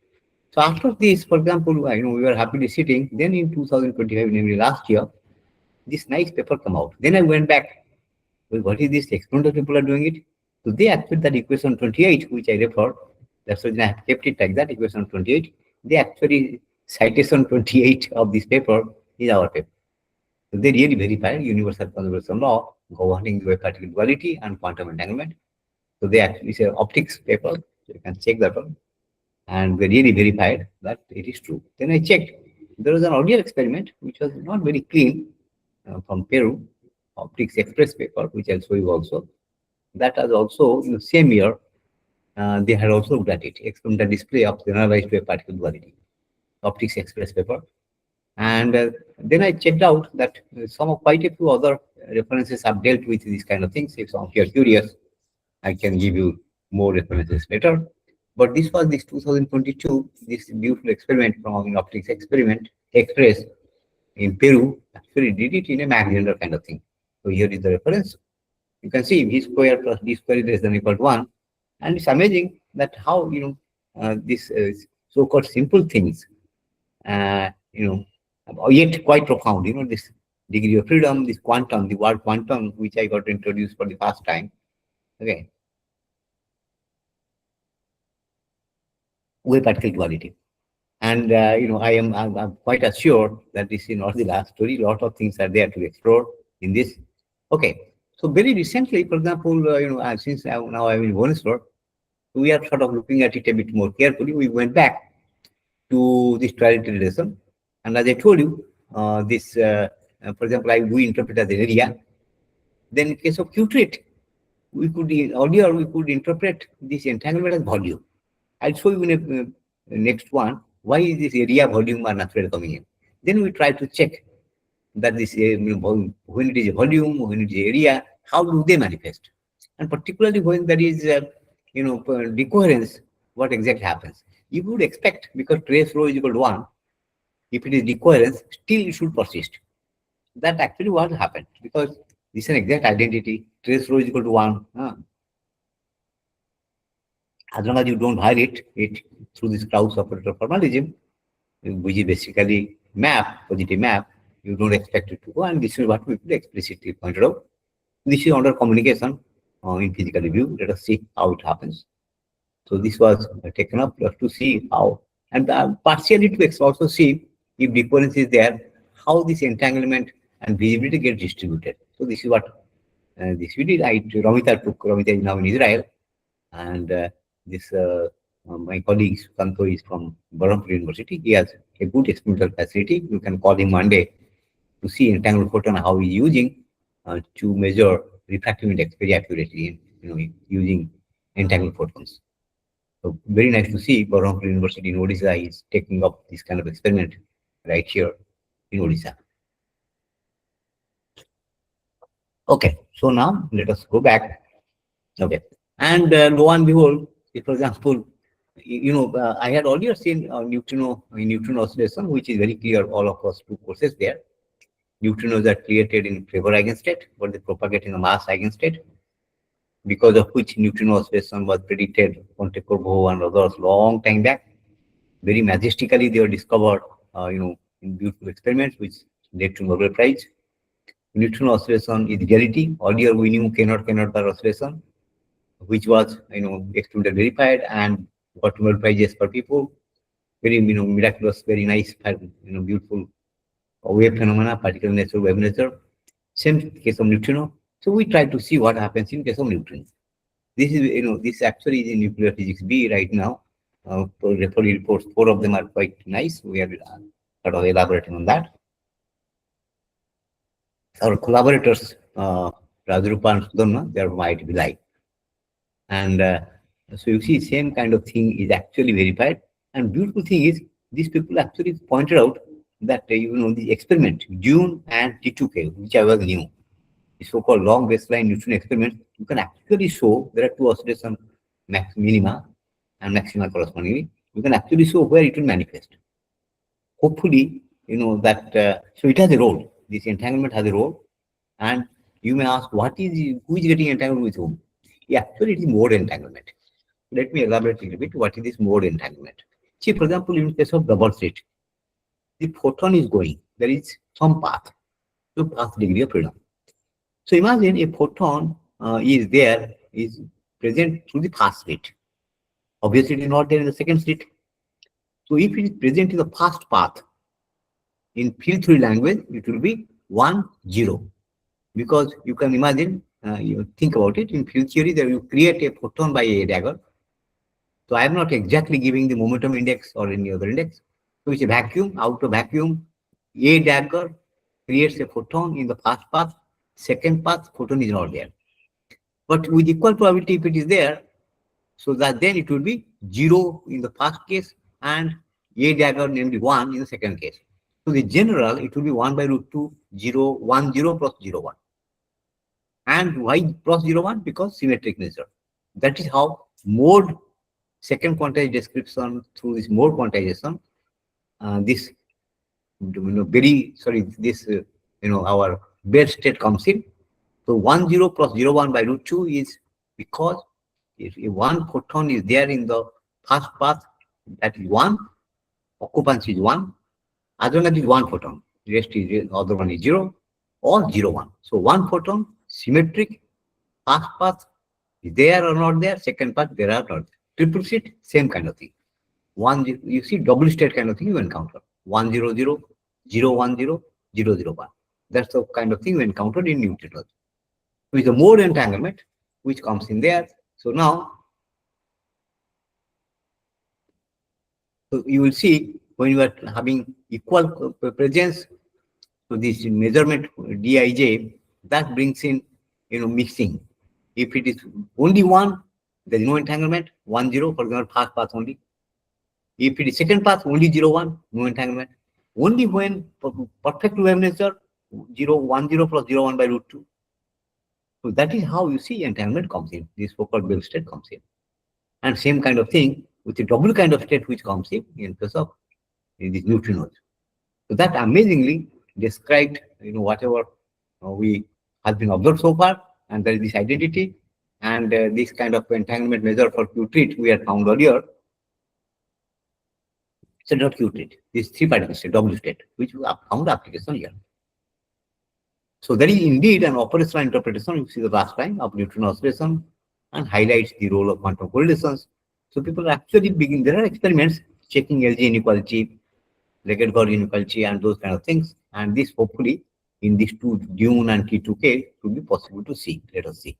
So after this, for example, we were happily sitting. Then in 2025, namely last year, this nice paper come out. Then I went back. Well, what is this? Experimental people are doing it. So they acted that equation 28, which I referred. That's why I have kept it like that, equation 28. They actually, citation 28 of this paper is our paper. So they really verified universal conservation law governing the wave particle duality and quantum entanglement. So they actually say optics paper. So you can check that one. And they really verified that it is true. Then I checked. There was an earlier experiment which was not very clean from Peru, optics express paper, which I'll show you also. That was also in the same year. They had also looked at it, experimental display of generalized wave particle duality, optics express paper. And then I checked out that quite a few other references have dealt with these kind of things. If some of you are curious, I can give you more references later. But this was this 2022, this beautiful experiment from an optics experiment express in Peru. Actually did it in a Mach Zehnder kind of thing. So here is the reference. You can see v square plus d square is less than or equal to 1. And it's amazing that how, this so-called simple things, yet quite profound, this degree of freedom, this quantum, the word quantum, which I got introduced for the first time. Okay, wave particle duality. And I'm quite assured that this is not the last story. A lot of things are there to explore in this. Okay, so very recently, for example, since now I'm in Bhubaneswar, we are sort of looking at it a bit more carefully. We went back to this duality relation, and as I told you, for example, we interpret as an area. Then in case of Q-trait, earlier we could interpret this entanglement as volume. I'll show you in next one why is this area volume are naturally coming in. Then we try to check that this when it is a volume, when it is area, how do they manifest, and particularly when there is decoherence, what exactly happens. You would expect, because trace rho is equal to 1, if it is decoherence, still it should persist. That actually what happened, because this is an exact identity. Trace rho is equal to 1. As long as you don't violate it through this Krauss operator formalism, which is basically map, positive map, you don't expect it to go. And this is what we explicitly pointed out. This is under communication in physical review. Let us see how it happens. So this was taken up just to see how, and partially to also see if difference is there, how this entanglement and visibility get distributed. So this is what this we did. Ramita is now in Israel, and my colleague Kanto is from Berkeley University. He has a good experimental facility. You can call him Monday to see entangled photon how he's using to measure refractive index very accurately, using entangled photons. So very nice to see Berkeley University in Odisha is taking up this kind of experiment right here in Odisha. Okay, so now let us go back. Okay, and lo and behold, for example, I had earlier seen neutrino oscillation, which is very clear. All of us two courses there. Neutrinos are created in favor eigenstate, but they propagate in a mass eigenstate, because of which neutrino oscillation was predicted on Tekorbo and others long time back. Very majestically, they were discovered, in beautiful experiments, which led to Nobel Prize. Neutrino oscillation is reality. Earlier, we knew cannot oscillation, which was experimental verified and got Nobel Prizes for people. Very miraculous, very nice, beautiful wave phenomena, particle nature, wave nature. Same case of neutrino. So we try to see what happens in case of neutrino. This is this actually is in nuclear physics B right now. Reports, 4 of them are quite nice. We are sort of elaborating on that. Our collaborators, Rajarupa and Sudhamna, they are from IIT Bhilai. And so you see, same kind of thing is actually verified. And beautiful thing is, these people actually pointed out that the experiment Dune and T2K, which I was new, the so-called long baseline neutrino experiment, you can actually show there are two oscillation minima and maxima correspondingly. You can actually show where it will manifest. Hopefully, so it has a role. This entanglement has a role, and you may ask, who is getting entangled with whom? Yeah, actually, it is mode entanglement. Let me elaborate a little bit. What is this mode entanglement? See, for example, in case of double slit, the photon is going. There is some path, so path degree of freedom. So imagine a photon is present through the first slit. Obviously, it is not there in the second slit. So if it is present in the first path, in field theory language, it will be 1, 0. Because you can imagine, you think about it, in field theory, that you create a photon by a dagger. So I am not exactly giving the momentum index or any other index. So it's a vacuum. Out of vacuum, a dagger creates a photon in the first path. Second path, photon is not there. But with equal probability, if it is there, so that then it will be 0 in the first case and a dagger, namely 1 in the second case. So the general, it will be 1 by root 2, 0, 1, 0 plus 0, 1. And why plus 0, 1? Because symmetric nature. That is how mode, second quantized description through this mode quantization, this very sorry, this our base state comes in. So 1 0 plus 0 1 by root 2 is because if one photon is there in the first path, that is 1, occupancy is 1, as long as it is one photon, the rest is other one is 0 or 0 1. So one photon, symmetric, first path, is there or not there, second path, there are not. Triple slit, same kind of thing. You see double state kind of thing you encounter. 1 0 0, 0 1 0, 0 0 1. That's the kind of thing you encountered in neutrinos. With the mode entanglement, which comes in there. So now, so you will see when you are having equal presence, so this measurement Dij, that brings in mixing. If it is only one, there is no entanglement. 1 0, for example, first path only. If it is second path, only 0 1, no entanglement. Only when perfect wave nature, 0 1 0 plus 0 1 by root 2. So that is how you see entanglement comes in. This so-called wave state comes in. And same kind of thing with the double kind of state which comes in case of these neutrinos. So that amazingly described, whatever we have been observed so far, and there is this identity, and this kind of entanglement measure for Q-treat we had found earlier. So not Q-treat, this three-particle state, W state, which we have found application here. So there is indeed an operational interpretation, you see the last time, of neutrino oscillation and highlights the role of quantum correlations. So people actually begin, there are experiments checking LG inequality, Legge-Gauss inequality, and those kind of things. And this hopefully in these two Dune and T2K should be possible to see. Let us see.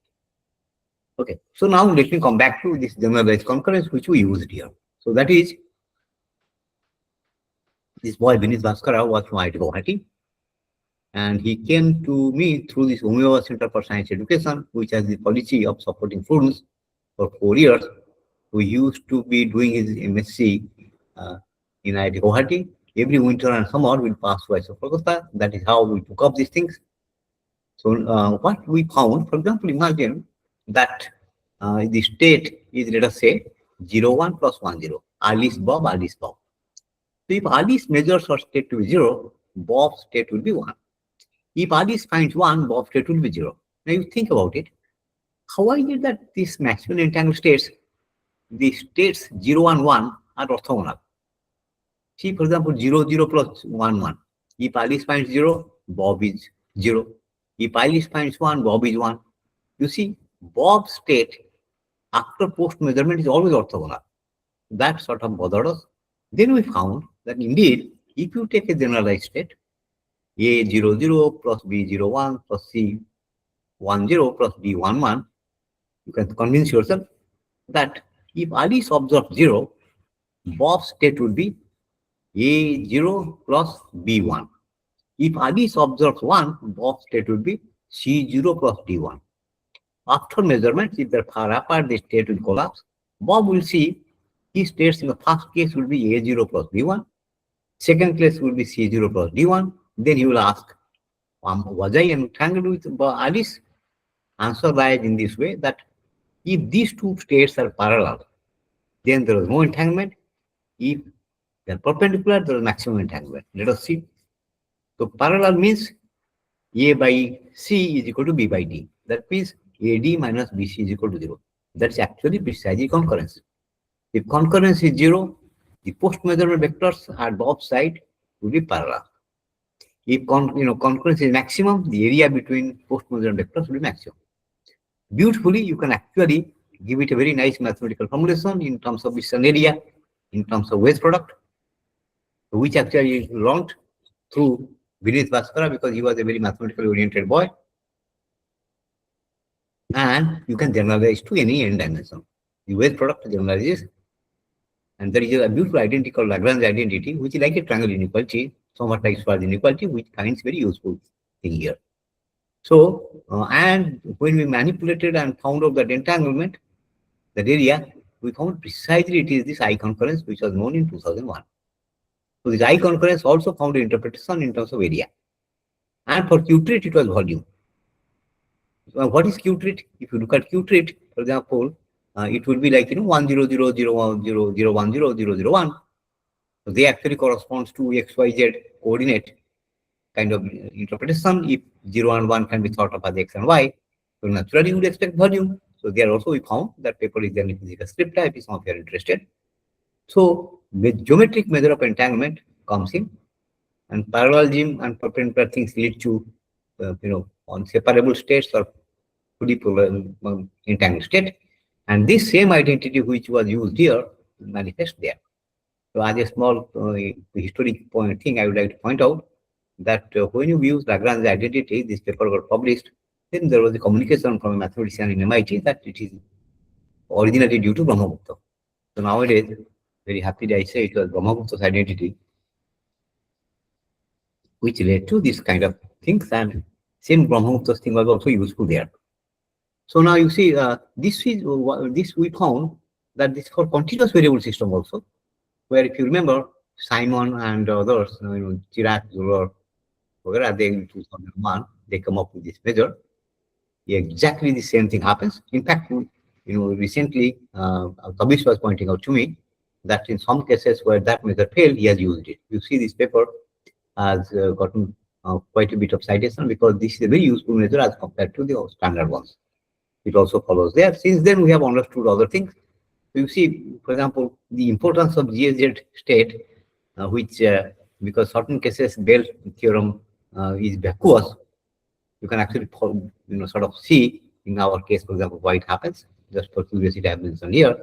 Okay, so now let me come back to this generalized concurrence which we used here. So that is, this boy Vineet Bhaskara was from IIT Guwahati, and he came to me through this Omeva Center for Science Education, which has the policy of supporting students for 4 years. We used to be doing his MSc in IIT Guwahati. Every winter and summer we'll pass twice of Kolkata. That is how we took up these things. So what we found, for example, imagine that the state is, let us say, 0 1 plus 1 0. Alice Bob, Alice Bob. So if Alice measures her state to be 0, Bob's state will be 1. If Alice finds 1, Bob's state will be 0. Now you think about it. How is it that these maximum entangled states, the states 0 1 1 are orthogonal? See, for example, 0 0 plus 1 1. If Alice finds 0, Bob is 0. If Alice finds 1, Bob is 1. You see, Bob's state after post measurement is always orthogonal. That sort of bothered us. Then we found that indeed, if you take a generalized state, A 0 0 plus B 0 1 plus C 1 0 plus D 1 1, you can convince yourself that if Alice observes 0, Bob's state would be A 0 plus B 1. If Alice observes 1, Bob's state would be C 0 plus D 1. After measurements, if they're far apart, the state will collapse. Bob will see his states in the first case will be A 0 plus B 1. Second case will be C 0 plus D 1. Then he will ask, was I entangled with Alice? Answer lies in this way that if these two states are parallel, then there is no entanglement. If they are perpendicular, there is maximum entanglement. Let us see. So parallel means A by C is equal to B by D. That means AD minus BC is equal to 0. That's actually precisely concurrence. If concurrence is 0, the post-measurement vectors at both sides will be parallel. If concurrence is maximum, the area between post-measurement vectors will be maximum. Beautifully, you can actually give it a very nice mathematical formulation in terms of its area, in terms of waste product, which actually learned through Vineet Bhaskara because he was a very mathematically oriented boy. And you can generalize to any n dimension. The waste product generalizes, and there is a beautiful identity called Lagrange identity, which is like a triangle inequality, somewhat like Schwarz inequality, which finds very useful thing here. So, and when we manipulated and found out that entanglement, that area, we found precisely it is this I concurrence which was known in 2001. So this I concurrence also found an interpretation in terms of area. And for Q-treat, it was volume. So what is Q-treat? If you look at Q-treat, for example, it would be like 10001001001. So they actually corresponds to XYZ coordinate kind of interpretation. If 0 and 1 can be thought of as X and Y, so naturally you would expect volume. So there also we found that paper is then physical script type, if some of you are interested. So the geometric measure of entanglement comes in, and parallelism and perpendicular things lead to on separable states or fully polar entangled state, and this same identity which was used here manifests there. So as a small historic point thing, I would like to point out that when you use Lagrange identity, this paper got published. Then there was a communication from a mathematician in MIT that it is originally due to Brahmagupta. So nowadays, very happy that I say it was Brahmagupta's identity which led to this kind of things, and same Brahmagupta's thing was also useful there. So now you see, this we found that this for continuous variable system also, where if you remember Simon and others, Chirac, Zuller, they in 2001 they come up with this measure. Exactly the same thing happens. In fact, recently Tabish was pointing out to me that in some cases where that measure failed, he has used it. You see, this paper has gotten quite a bit of citation because this is a very useful measure as compared to the standard ones. It also follows there. Since then, we have understood other things. So you see, for example, the importance of GSZ state, which because certain cases Bell theorem is vacuous, you can actually sort of see in our case, for example, why it happens. Just for curiosity, I have mentioned here.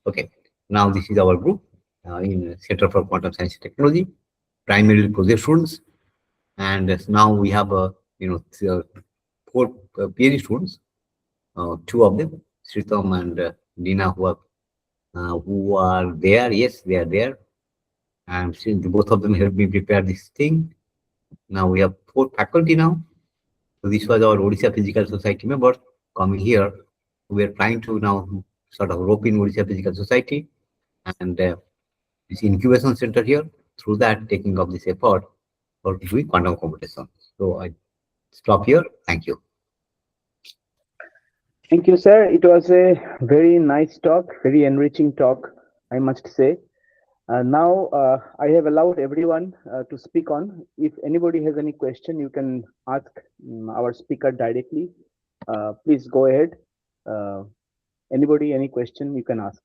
Okay, now this is our group in Center for Quantum Science and Technology, primarily project students, and now we have 4 PhD students. 2 of them, Sritam and Dina, who are there. Yes, they are there. And since both of them helped me prepare this thing, now we have 4 faculty now. So this was our Odisha Physical Society members coming here. We are trying to now sort of rope in Odisha Physical Society and this incubation center here. Through that, taking up this effort for doing quantum computation. So I stop here. Thank you. Thank you, sir. It was a very nice talk, very enriching talk, I must say. Now, I have allowed everyone to speak on. If anybody has any question, you can ask our speaker directly. Please go ahead. Anybody, any question, you can ask.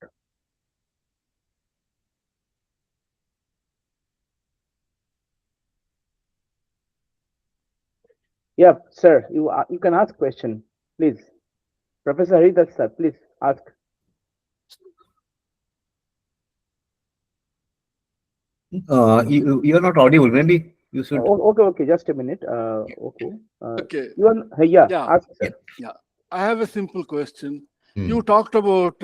Yeah, sir, you can ask question, please. Professor Haridas, sir, please ask. You are not audible. Maybe you should. Okay, just a minute. Okay. Okay. You are, yeah, ask, sir. Yeah. I have a simple question. Hmm. You talked about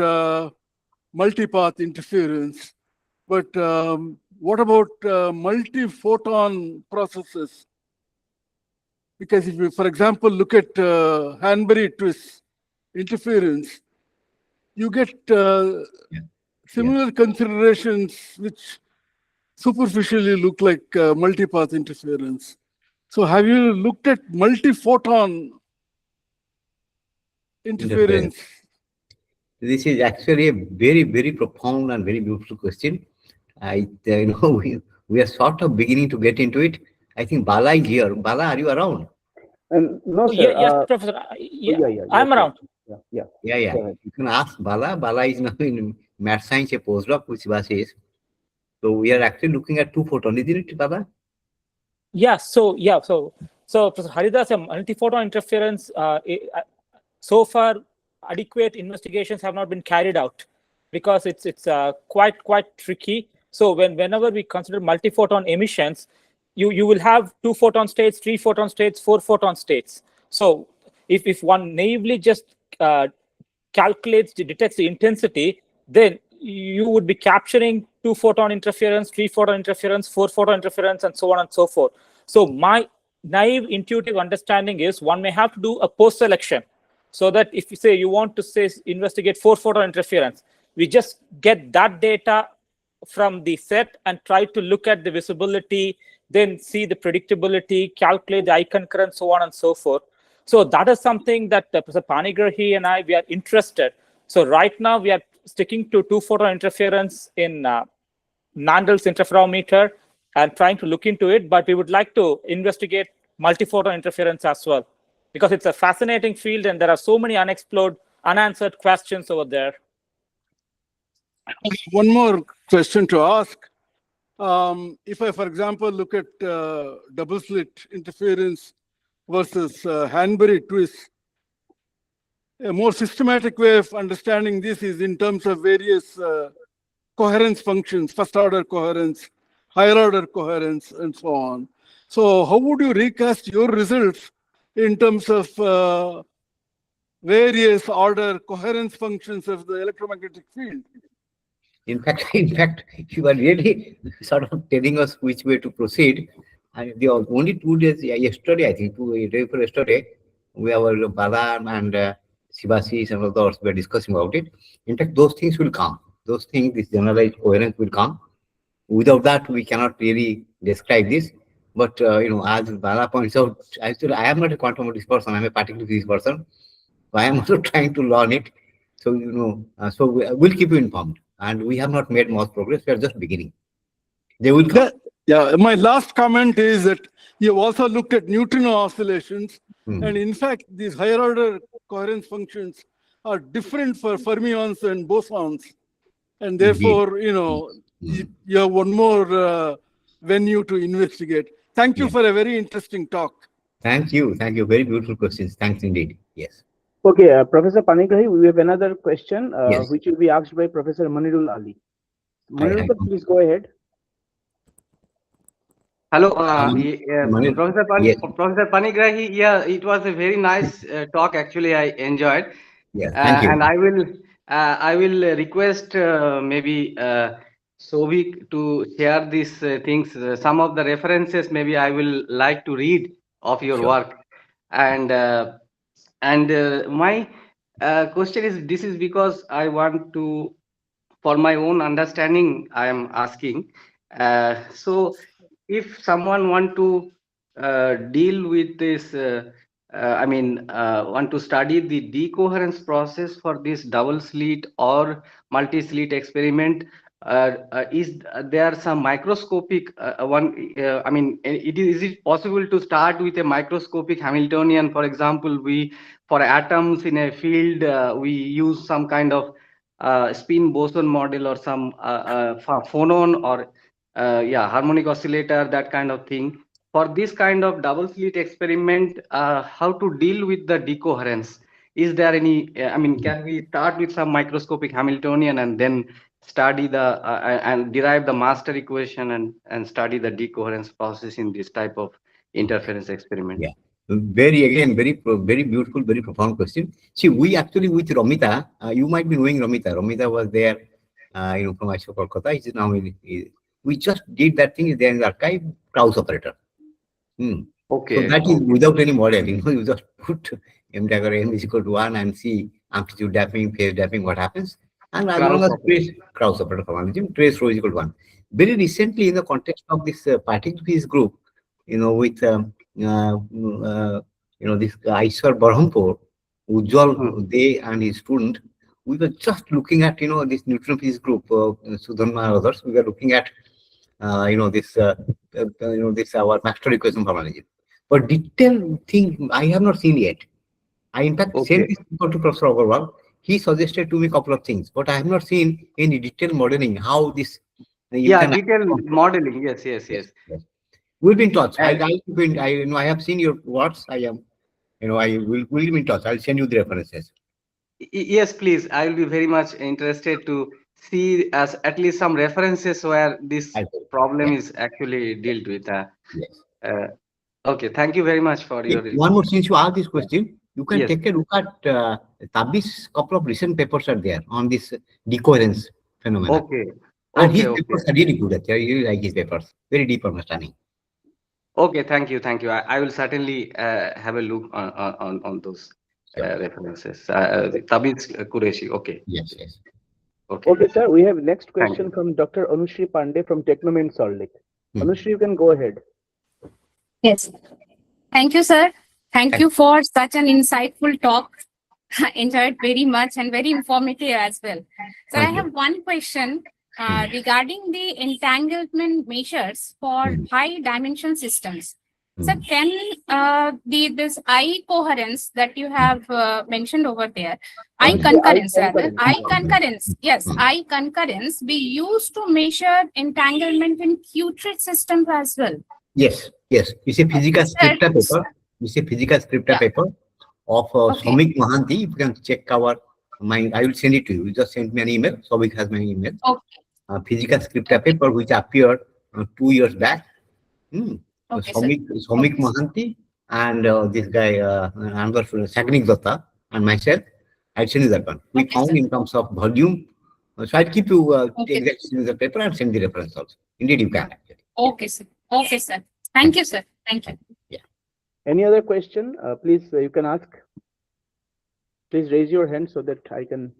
multipath interference, but what about multi-photon processes? Because if you, for example, look at Hanbury twist interference, you get similar considerations which superficially look like multipath interference. So have you looked at multi-photon interference? This is actually a very, very profound and very beautiful question. We are sort of beginning to get into it. I think Bala is here. Bala, are you around? No, sir. Yes, Professor. I'm around. Yeah. You can ask Bala. Bala is now in math science, a postdoc, which Bala says. So we are actually looking at 2 photons, isn't it, Bala? So Professor Haridas, multi-photon interference. So far, adequate investigations have not been carried out because it's quite tricky. So whenever we consider multi-photon emissions, you will have 2 photon states, 3 photon states, 4 photon states. So if one naively just detects the intensity, then you would be capturing 2 photon interference, 3 photon interference, 4 photon interference, and so on and so forth. So my naive intuitive understanding is one may have to do a post-selection, so that if you say you want to investigate 4 photon interference, we just get that data from the set and try to look at the visibility, then see the predictability, calculate the eye concurrence, so on and so forth. So that is something that Professor Panigrahi and we are interested. So right now we are sticking to 2-photon interference in Mandel's interferometer and trying to look into it, but we would like to investigate multi-photon interference as well, because it's a fascinating field and there are so many unexplored, unanswered questions over there. One more question to ask. If I, for example, look at double slit interference versus Hanbury twist, a more systematic way of understanding this is in terms of various coherence functions, first order coherence, higher order coherence, and so on. So how would you recast your results in terms of various order coherence functions of the electromagnetic field? In fact, you are really sort of telling us which way to proceed. And the only 2 days yesterday, I think, 2 days before yesterday, we were Bala and Sivasis and others were discussing about it. In fact, those things will come. Those things, this generalized coherence will come. Without that, we cannot really describe this. But as Bala points out, actually, I am not a quantum physics person. I'm a particle physics person. So I am also trying to learn it. So so we'll keep you informed. And we have not made much progress. We are just beginning. They will come. Yeah, my last comment is that you've also looked at neutrino oscillations. And in fact, these higher order coherence functions are different for fermions and bosons. And therefore, you have one more venue to investigate. Thank you for a very interesting talk. Thank you. Thank you. Very beautiful questions. Thanks indeed. Yes. Okay, Professor Panigrahi, we have another question Yes. which will be asked by Professor Manirul Ali. Manirul, Hi. please go ahead. Hello, Manir, yes. Professor Panigrahi. Yeah, it was a very nice talk. Actually, I enjoyed. Yeah, thank you. And I will request maybe Sovik to share these things. Some of the references maybe I will like to read of your Sure. work. And my question is, this is because I want to, for my own understanding, I am asking. So if someone want to deal with this, want to study the decoherence process for this double slit or multi-slit experiment, is there some microscopic one? Is it possible to start with a microscopic Hamiltonian? For example, for atoms in a field, we use some kind of spin boson model or some phonon or harmonic oscillator, that kind of thing. For this kind of double slit experiment, how to deal with the decoherence? Is there any, can we start with some microscopic Hamiltonian and then study and derive the master equation and study the decoherence process in this type of interference experiment? Yeah. Very beautiful, very profound question. See, we actually with Romita, you might be knowing Romita. Romita was there, from ISO Kolkata. It's now we just did that thing there in the archive, Krauss operator. Okay. So that is without any model. You just put m dagger n is equal to 1 and see amplitude damping, phase damping, what happens. And as long as Krauss operator formalism, trace rho is equal to 1. Very recently, in the context of this particle physics group, with this Aishwar Barhampur, Ujjwal, they and his student, we were just looking at this neutron physics group, Sudharma and others. We were looking at this our master equation formalism. But detailed thing I have not seen yet. I in fact sent this to Professor Agarwal. He suggested to me a couple of things, but I have not seen any detailed modeling how this. Detailed modeling. Yes. We'll be in touch. I have seen your works. I will be in touch. I'll send you the references. Yes, please. I will be very much interested to see as at least some references where this problem is actually dealt with. Yes. Okay. Thank you very much for your. One more, since you asked this question, you can take a look at Tabi's couple of recent papers are there on this decoherence phenomenon. Okay. And his papers are really good. I really like his papers. Very deep understanding. Okay, thank you. I will certainly have a look on those references. Tabit's Qureshi. Okay. Yes. Okay, sir. We have next question from Dr. Anushri Pandey from Technomain Salt Lake. Anushri, you can go ahead. Yes. Thank you, sir. Thank you for such an insightful talk. enjoyed very much and very informative as well. So I Thank you. have one question regarding the entanglement measures for high dimension systems. So can this eye coherence that you have mentioned over there, eye Honestly, concurrence rather, eye concurrence. concurrence, yes, eye concurrence be used to measure entanglement in Qtrit systems as well? Yes, yes. It's a physical Sir, scripture paper. It's a physical scripture yeah, paper of okay, Somik Mohanty. You can check our I will send it to you. You just send me an email. Somik has my email. okay, Physical scripture okay, paper which appeared 2 years back. Hmm. okay, sir, Somik okay, Mohanty and this guy, another Sagnik Datta and myself. I'll send you that one. We okay, sir, found in terms of volume. So I'll keep you the okay, exact signature paper and send the reference also. Indeed, you can actually. okay, sir, okay, sir. Thank you, sir. Thank you. Yeah. any other question? Please, you can ask. Please raise your hand so that I can.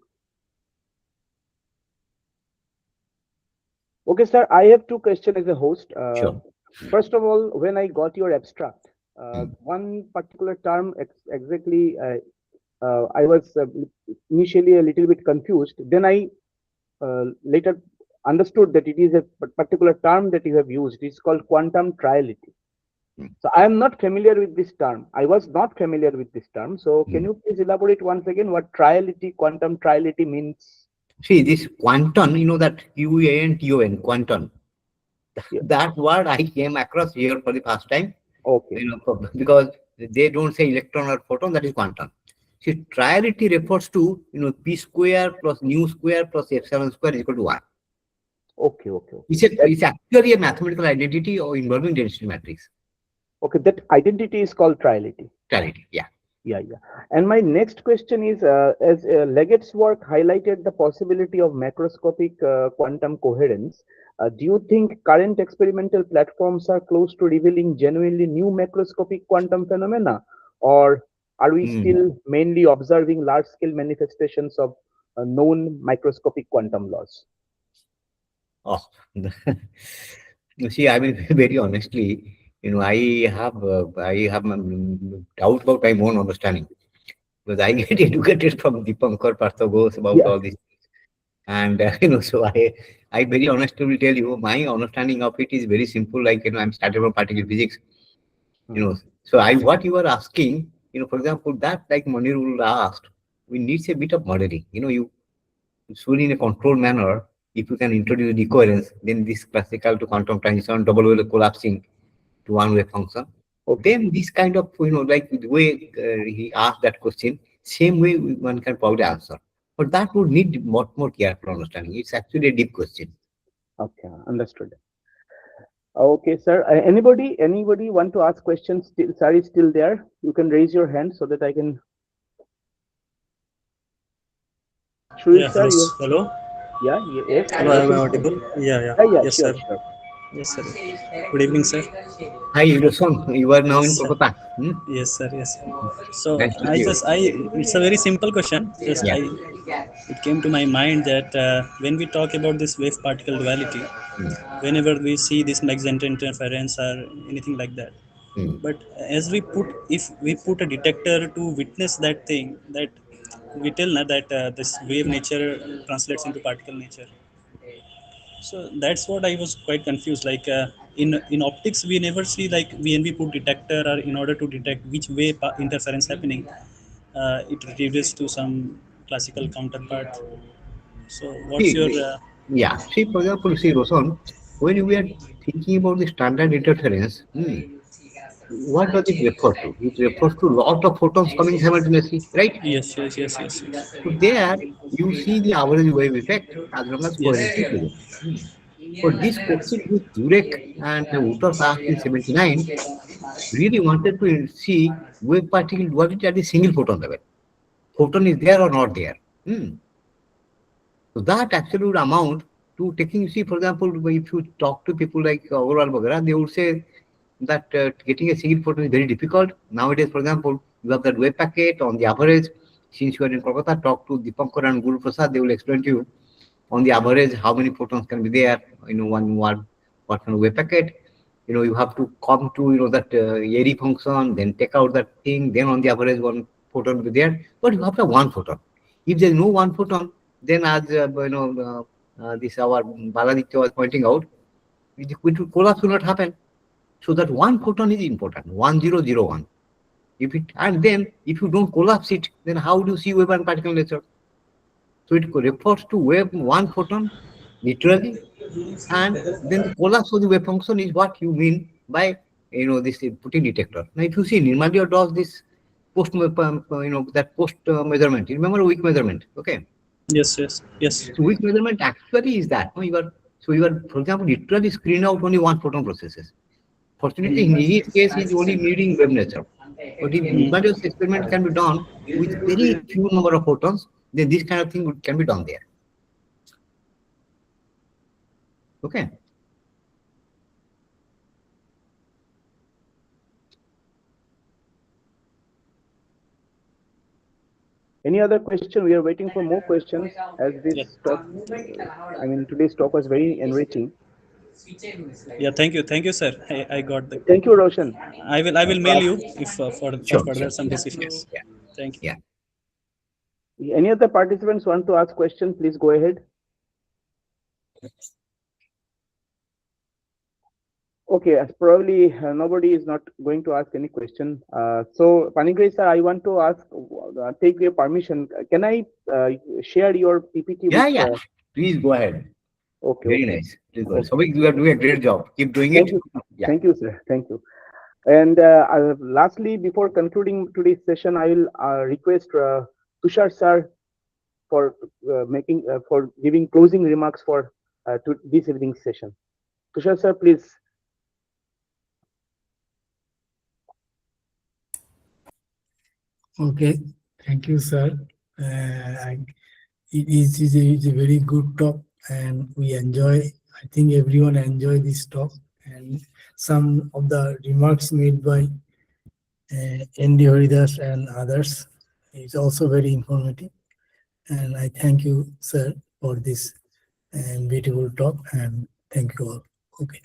Okay, sir. I have two questions as a host. Sure. First of all, when I got your abstract, one particular term exactly, I was initially a little bit confused. Then I later understood that it is a particular term that you have used. It's called quantum triality. So I am not familiar with this term. I was not familiar with this term. So can you please elaborate once again what triality, quantum triality means? See, this quantum, you know that QANTON, quantum. Yeah. That word I came across here for the first time, Okay. you know, because they don't say electron or photon, that is quantum. See, triality refers to, you know, p square plus nu square plus epsilon square is equal to 1. Okay. Okay. Okay. It's actually a mathematical identity or involving density matrix. Okay. That identity is called triality. Triality, yeah. Yeah. And my next question is, as Leggett's work highlighted the possibility of macroscopic quantum coherence, do you think current experimental platforms are close to revealing genuinely new macroscopic quantum phenomena, or are we still mainly observing large-scale manifestations of known microscopic quantum laws? Oh, you see, I mean, very honestly, you know, I have doubt about my own understanding because I get educated from Dipankar Partha Ghosh about Yeah. all this. And you know, so I very honestly will tell you, my understanding of it is very simple. Like, you know, I'm started from particle physics. You know, so what you are asking, you know, for example, that like Manirul asked, we need a bit of modeling. You know, you should in a controlled manner. If you can introduce the coherence, then this classical to quantum transition, double wave collapsing to one wave function. Okay. Then this kind of, you know, like the way he asked that question, same way one can probably answer. But that would need much more careful understanding. It's actually a deep question. Okay. Understood. Okay, sir. Anybody want to ask questions? Still, sir is still there. You can raise your hand so that I can. Shril, Yeah, sir, hello. you. Hello. Yeah. Yes. Hello, You am I can. audible? Yeah, yeah. Yeah. Yes, Sure. sir. Sure. Yes, sir. Good evening, sir. Hi, Wilson. You are now Yes, in sir. Kolkata. Hmm? Yes, sir. Yes. So Nice to see you. it's a very simple question. Just Yeah. it came to my mind that when we talk about this wave particle duality, Hmm. whenever we see this magenta interference or anything like that, Hmm. but as if we put a detector to witness that thing, that we tell na that this wave nature translates into particle nature. So that's what I was quite confused. Like in optics, we never see like when we put detector or in order to detect which way interference happening, it reduces to some classical counterpart. So what's See, your yeah. See, for example, see, Rosan, when we are thinking about the standard interference, what does it refer to? It refers to lot of photons coming simultaneously, right? yes. So there you see the average wave effect as long as coherence is present. For this question which Jurek and Wouters asked in 79, really wanted to see wave particle duality at the single photon level. Photon is there or not there. So that actually would amount to taking, see, for example, if you talk to people like Aurora Bagara, they would say that getting a single photon is very difficult. Nowadays, for example, you have that wave packet on the average. Since you are in Kolkata, talk to Dipankar and Guru Prasad, they will explain to you on the average how many photons can be there, you know, what kind of wave packet. You know, you have to come to, you know, that Airy function, then take out that thing, then on the average one photon will be there, but you have to have one photon. If there is no one photon, then as this our Baladitya was pointing out, collapse will not happen. So that one photon is important, 1001. And then if you don't collapse it, then how do you see wave and particle nature? So it refers to wave one photon, literally, and then the collapse of the wave function is what you mean by this putting detector. Now, if you see Nirmalia does this post that post measurement. You remember weak measurement? Okay. Yes, yes, yes. So weak measurement actually is that. You are, for example, literally screen out only one photon processes. Fortunately, in his case, he's only meeting wave nature. But if Nirmalia's experiment can be done with very few number of photons, then this kind of thing can be done there. Okay. Any other question? We are waiting for more questions as this talk, today's talk was very enriching. Yeah, thank you, sir. I got the. Thank you, Roshan. I will mail you if for further some Yes, decisions. yeah. Thank you. Yeah. Any other participants want to ask question? Please go ahead. Okay, as probably nobody is not going to ask any question. So, Panigrahi sir, I want to ask, take your permission. Can I share your PPT? Yeah, with, yeah. Please go ahead. Okay. Very okay. nice. Please go ahead. Okay. So you are doing a great job. Keep doing Thank it. you. Yeah. Thank you, sir. Thank you. And lastly, before concluding today's session, I will request Tushar sir for for giving closing remarks for to this evening's session. Tushar sir, please. Okay, thank you, sir. It is a very good talk, and we enjoy. I think everyone enjoy this talk, and some of the remarks made by N.D. Haridas and others is also very informative. And I thank you, sir, for this beautiful talk, and thank you all. Okay.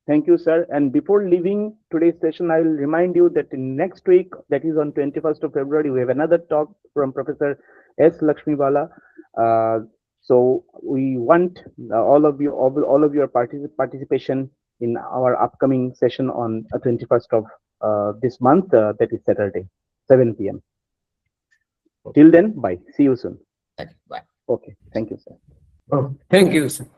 Thank you, sir. And before leaving today's session, I will remind you that in next week, that is on 21st of February, we have another talk from Professor S. Lakshmibala. So we want all of your participation in our upcoming session on 21st of this month, that is Saturday, 7 p.m. Till then, bye. See you soon. Bye. Okay. Thank you, sir. Oh, thank you, sir.